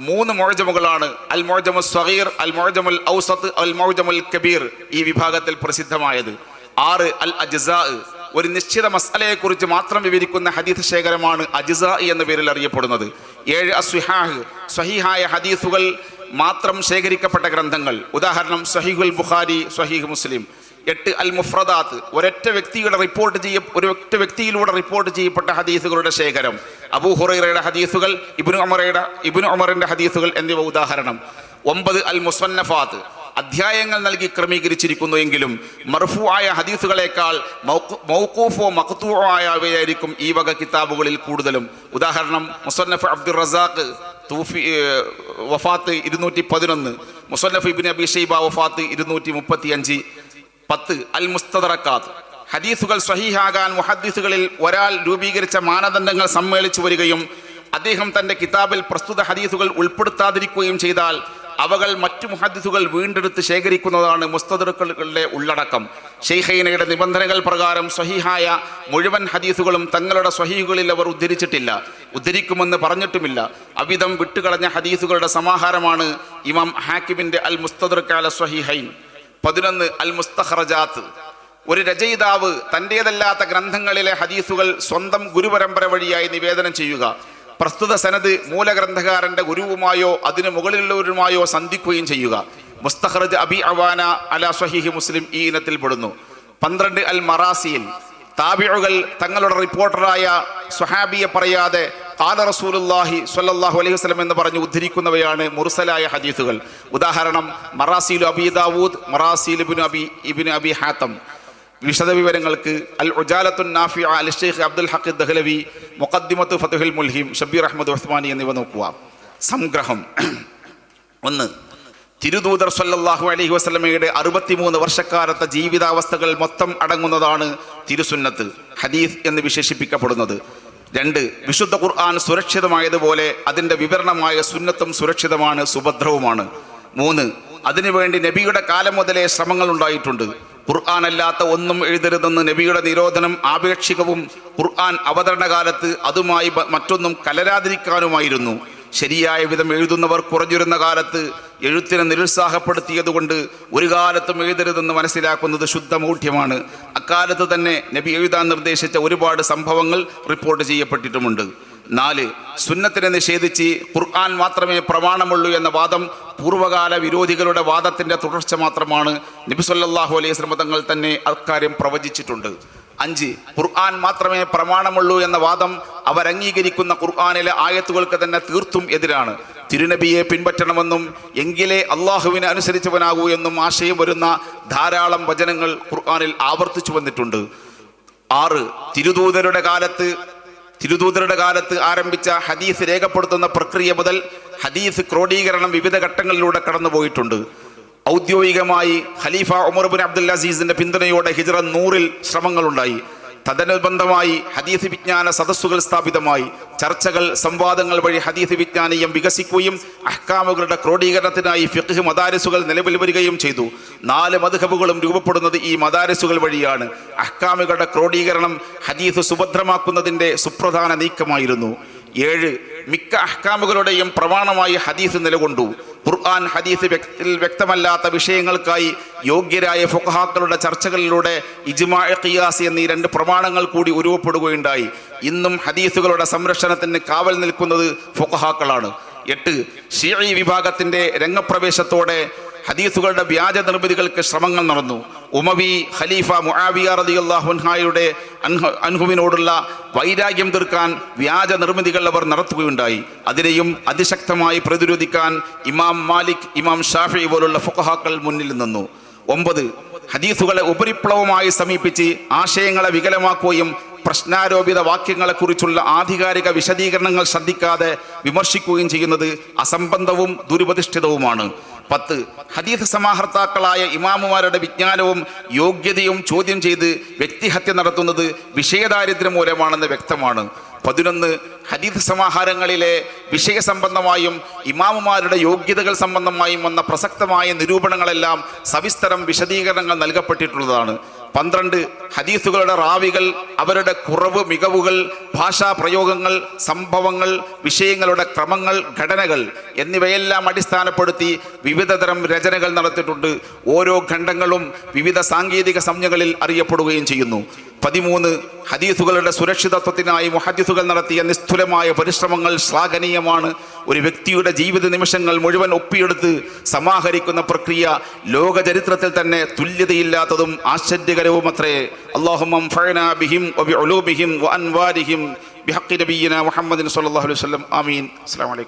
3 മുഅ്ജമുകളാണ് അൽ മുഅ്ജമുസ് സ്വഗീർ, അൽ മുഅ്ജമുൽ ഔസത്ത്, അൽ മുഅ്ജമുൽ കബീർ ഈ വിഭാഗത്തിൽ പ്രസിദ്ധമായത്. 6 അൽ അജ്സാ ഒരു നിശ്ചിത മസ്അലയെക്കുറിച്ച് മാത്രം വിവരിക്കുന്ന ഹദീസ് ശേഖരമാണ് അജ്സാ എന്ന പേരിൽ അറിയപ്പെടുന്നത്. 7 അസ്വിഹാഹ് സ്വഹീഹായ ഹദീസുകൾ മാത്രം ശേഖരിക്കപ്പെട്ട ഗ്രന്ഥങ്ങൾ, ഉദാഹരണം സ്വഹീഹുൽ ബുഖാരി, സ്വഹീഹ് മുസ്ലിം. 8 അൽ മുഫ്രദാത്ത് ഒരു വ്യക്തിയിലൂടെ റിപ്പോർട്ട് ചെയ്യപ്പെട്ട ഹദീസുകളുടെ ശേഖരം, അബൂ ഹുറൈറയുടെ ഹദീസുകൾ, ഇബ്നു ഉമറിന്റെ ഹദീസുകൾ എന്നിവ ഉദാഹരണം. 9 അൽ മുസന്നഫാത്ത് അധ്യായങ്ങൾ നൽകി ക്രമീകരിച്ചിരിക്കുന്നു എങ്കിലും മർഫൂആയ ഹദീസുകളേക്കാൾ മൗഖൂഫോ മഖ്തൂഅോ ആയവയായിരിക്കും ഈ വക കിതാബുകളിൽ കൂടുതലും. ഉദാഹരണം മുസന്നഫ് അബ്ദുർ റസാഖ് വഫാത്ത് 211, മുസന്നഫ് ഇബ്നു അബീ ശൈബ വഫാത്ത് 235. 10 അൽ മുസ്തദറക്കാത്ത് ഹദീസുകൾ സ്വഹീഹാകാൻ മുഹദ്ദിസുകളിൽ ഒരാൾ രൂപീകരിച്ച മാനദണ്ഡങ്ങൾ സമ്മേളിച്ചു വരികയും അദ്ദേഹം തന്റെ കിതാബിൽ പ്രസ്തുത ഹദീസുകൾ ഉൾപ്പെടുത്താതിരിക്കുകയും ചെയ്താൽ അവകൾ മറ്റു മുഹദ്ദിസുകൾ വീണ്ടെടുത്ത് ശേഖരിക്കുന്നതാണ് മുസ്തദറക്കുകളുടെ ഉള്ളടക്കം. ഷെയ്ഖൈനയുടെ നിബന്ധനകൾ പ്രകാരം സ്വഹീഹായ മുഴുവൻ ഹദീസുകളും തങ്ങളുടെ സ്വഹീഹുകളിൽ അവർ ഉദ്ധരിക്കുമെന്ന് പറഞ്ഞിട്ടുമില്ല. അവിധം വിട്ടുകളഞ്ഞ ഹദീസുകളുടെ സമാഹാരമാണ് ഇമാം ഹാക്കിമിന്റെ അൽ മുസ്തദറക് അല സ്വഹീഹൈൻ. 11 അൽ മുസ്തഖറജാത്ത് ഒരു രചയിതാവ് തൻ്റേതല്ലാത്ത ഗ്രന്ഥങ്ങളിലെ ഹദീസുകൾ സ്വന്തം ഗുരുപരമ്പര വഴിയായി നിവേദനം ചെയ്യുക. പ്രസ്തുത സനദ് മൂലഗ്രന്ഥകാരന്റെ ഗുരുവുമായോ അതിനു മുകളിലുള്ളവരുമായോ സന്ധിക്കുകയും ചെയ്യുക. മുസ്തഖറജ് അബി അവാന അല സ്വഹീഹ് മുസ്ലിം ഈ ഇനത്തിൽപ്പെടുന്നു. 12 അൽ മറാസിൽ താബിഉകൾ തങ്ങളുടെ റിപ്പോർട്ടറായ സ്വഹാബിയെ പറയാതെ ഖാല റസൂലുള്ളാഹി സ്വല്ലല്ലാഹു അലൈഹി വസല്ലം എന്ന് പറഞ്ഞ് ഉദ്ധരിക്കുന്നവയാണ് മുർസലായ ഹദീസുകൾ. ഉദാഹരണം മറാസിൽ അബീ ദാവൂദ്, മറാസിൽ ഇബ്നു അബി ഹാത്തം. വിശദവിവരങ്ങൾക്ക് അൽ ഉജാലത്തുൻ നാഫിഅ അൽ ഷെയ്ഖ് അബ്ദുൽ ഹഖ് ദഹ്ലവി, മുഖദ്ദിമത്ത് ഫതുഹുൽ മുൽഹിം, ഷബീർ അഹമ്മദ് ഉസ്മാനി എന്നിവ നോക്കുക. സംഗ്രഹം. 1 തിരുദൂതർ സ്വല്ലല്ലാഹു അലൈഹി വസല്ലമയുടെ 63 വർഷക്കാലത്തെ ജീവിതാവസ്ഥകൾ മൊത്തം അടങ്ങുന്നതാണ് തിരുസുന്നത്ത്, ഹദീസ് എന്ന് വിശേഷിപ്പിക്കപ്പെടുന്നത്. 2 വിശുദ്ധ ഖുർആൻ സുരക്ഷിതമായതുപോലെ അതിൻ്റെ വിവരണമായ സുന്നത്തും സുരക്ഷിതമാണ്, സുഭദ്രവുമാണ്. 3 അതിനുവേണ്ടി നബിയുടെ കാലം മുതലേ ശ്രമങ്ങൾ ഉണ്ടായിട്ടുണ്ട്. ഖുർആൻ അല്ലാത്ത ഒന്നും എഴുതരുതെന്ന് നബിയുടെ നിരോധനം ആപേക്ഷികവും ഖുർആൻ അവതരണകാലത്ത് അതുമായി മറ്റൊന്നും കലരാതിരിക്കാനുമായിരുന്നു. ശരിയായ വിധം എഴുതുന്നവർ കുറഞ്ഞിരുന്ന കാലത്ത് എഴുത്തിനെ നിരുത്സാഹപ്പെടുത്തിയതുകൊണ്ട് ഒരു കാലത്തും എഴുതരുതെന്ന് മനസ്സിലാക്കുന്നത് ശുദ്ധമൂഢ്യമാണ്. അക്കാലത്ത് തന്നെ നബി എഴുതാൻ നിർദ്ദേശിച്ച ഒരുപാട് സംഭവങ്ങൾ റിപ്പോർട്ട് ചെയ്യപ്പെട്ടിട്ടുമുണ്ട്. 4. സുന്നത്തിനെ നിഷേധിച്ച് ഖുർആൻ മാത്രമേ പ്രമാണമുള്ളൂ എന്ന വാദം പൂർവ്വകാല വിരോധികളുടെ വാദത്തിന്റെ തുടർച്ച മാത്രമാണ്. നബി സല്ലല്ലാഹു അലൈഹി വസല്ലം തങ്ങൾ തന്നെ അക്കാര്യം പ്രവചിച്ചിട്ടുണ്ട്. 5. ഖുർആൻ മാത്രമേ പ്രമാണമുള്ളൂ എന്ന വാദം അവരംഗീകരിക്കുന്ന ഖുർആനിലെ ആയത്തുകൾക്ക് തന്നെ തീർത്തും എതിരാണ്. തിരുനബിയെ പിൻപറ്റണമെന്നും എങ്കിലേ അള്ളാഹുവിനെ അനുസരിച്ചവനാകൂ എന്നും ആശയം വരുന്ന ധാരാളം വചനങ്ങൾ ഖുർആനിൽ ആവർത്തിച്ചു വന്നിട്ടുണ്ട്. 6. തിരുദൂതരുടെ കാലത്ത് ആരംഭിച്ച ഹദീസ് രേഖപ്പെടുത്തുന്ന പ്രക്രിയ മുതൽ ഹദീസ് ക്രോഡീകരണം വിവിധ ഘട്ടങ്ങളിലൂടെ കടന്നുപോയിട്ടുണ്ട്. ഔദ്യോഗികമായി ഖലീഫ ഉമർ ബിൻ അബ്ദുൽ അസീസിന്റെ പിന്തുണയോടെ ഹിജ്റ 100-ൽ ശ്രമങ്ങളുണ്ടായി. തദനുബന്ധമായി ഹദീസ് വിജ്ഞാന സദസ്സുകൾ സ്ഥാപിതമായി. ചർച്ചകൾ, സംവാദങ്ങൾ വഴി ഹദീസ് വിജ്ഞാനീയം വികസിക്കുകയും അഹ്കാമുകളുടെ ക്രോഡീകരണത്തിനായി ഫിഖ്ഹ് മദാരിസുകൾ നിലവിൽ വരികയും ചെയ്തു. 4 മദ്ഹബുകളും രൂപപ്പെടുന്നത് ഈ മദാരിസുകൾ വഴിയാണ്. അഹ്കാമുകളുടെ ക്രോഡീകരണം ഹദീസ് സുഭദ്രമാക്കുന്നതിന്റെ സുപ്രധാന നീക്കമായിരുന്നു. 7. മിക്ക അഹ്കാമുകളുടെയും പ്രമാണമായി ഹദീസ് നിലകൊണ്ടു. ഖുർആൻ ഹദീസ് വ്യക്തമല്ലാത്ത വിഷയങ്ങൾക്കായി യോഗ്യരായ ഫുഖഹാക്കളുടെ ചർച്ചകളിലൂടെ ഇജ്മാ, ഖിയാസ് എന്നീ 2 പ്രമാണങ്ങൾ കൂടി ഉരുവപ്പെടുകയുണ്ടായി. ഇന്നും ഹദീസുകളുടെ സംരക്ഷണത്തിന് കാവൽ നിൽക്കുന്നത് ഫുഖഹാക്കളാണ്. 8. ഷിഈ വിഭാഗത്തിന്റെ രംഗപ്രവേശത്തോടെ ഹദീസുകളുടെ വ്യാജ നിർമ്മിതികൾക്ക് ശ്രമങ്ങൾ നടന്നു. ഉമവി ഖലീഫ മുആവിയ റളിയല്ലാഹു അൻഹുവിനോടുള്ള വൈരാഗ്യം തീർക്കാൻ വ്യാജ നിർമ്മിതികൾ അവർ നടത്തുകയുണ്ടായി. അതിനെയും അതിശക്തമായി പ്രതിരോധിക്കാൻ ഇമാം മാലിക്, ഇമാം ഷാഫിഈ പോലുള്ള ഫുഖഹാക്കൾ മുന്നിൽ നിന്നു. 9. ഹദീസുകളെ ഉപരിപ്ലവമായി സമീപിച്ച് ആശയങ്ങളെ വികലമാക്കുകയും പ്രശ്നാരോപിത വാക്യങ്ങളെക്കുറിച്ചുള്ള ആധികാരിക വിശദീകരണങ്ങൾ ശ്രദ്ധിക്കാതെ വിമർശിക്കുകയും ചെയ്യുന്നത് അസംബന്ധവും ദുരുപദിഷ്ഠിതവുമാണ്. 10. ഹദീസ് സമാഹർത്താക്കളായ ഇമാമുമാരുടെ വിജ്ഞാനവും യോഗ്യതയും ചോദ്യം ചെയ്ത് വ്യക്തിഹത്യ നടത്തുന്നത് വിഷയദാരിദ്ര്യം മൂലമാണെന്ന് വ്യക്തമാണ്. 11. ഹദീസ് സമാഹാരങ്ങളിലെ വിഷയസംബന്ധമായും ഇമാമുമാരുടെ യോഗ്യതകൾ സംബന്ധമായും വന്ന പ്രസക്തമായ നിരൂപണങ്ങളെല്ലാം സവിസ്തരം വിശദീകരണങ്ങൾ നൽകപ്പെട്ടിട്ടുള്ളതാണ്. 12. ഹദീസുകളുടെ റാവികൾ, അവരുടെ കുറവ്, മികവുകൾ, ഭാഷാ പ്രയോഗങ്ങൾ, സംഭവങ്ങൾ, വിഷയങ്ങളുടെ ക്രമങ്ങൾ, ഘടനകൾ എന്നിവയെല്ലാം അടിസ്ഥാനപ്പെടുത്തി വിവിധതരം രചനകൾ നടത്തിയിട്ടുണ്ട്. ഓരോ ഖണ്ഡങ്ങളും വിവിധ സാങ്കേതിക സംജ്ഞകളിൽ അറിയപ്പെടുകയും ചെയ്യുന്നു. 13. ഹദീസുകളുടെ സുരക്ഷിതത്വത്തിനായി മുഹദ്ദിസുകൾ നടത്തിയ നിസ്തുലമായ പരിശ്രമങ്ങൾ ശ്ലാഘനീയമാണ്. ഒരു വ്യക്തിയുടെ ജീവിത നിമിഷങ്ങൾ മുഴുവൻ ഒപ്പിയെടുത്ത് സമാഹരിക്കുന്ന പ്രക്രിയ ലോക ചരിത്രത്തിൽ തന്നെ തുല്യതയില്ലാത്തതും ആശ്ചര്യകരവുമത്രേ. അല്ലാഹുമ്മ അൻഫഅനാ ബിഹിം വബിഉലൂമിഹിം വഅൻവാരിഹിം ബിഹഖ്ഖി നബിയിനാ മുഹമ്മദിൻ സ്വല്ലല്ലാഹു അലൈഹി വസല്ലം. ആമീൻ. അസ്സലാമു അലൈക്കും.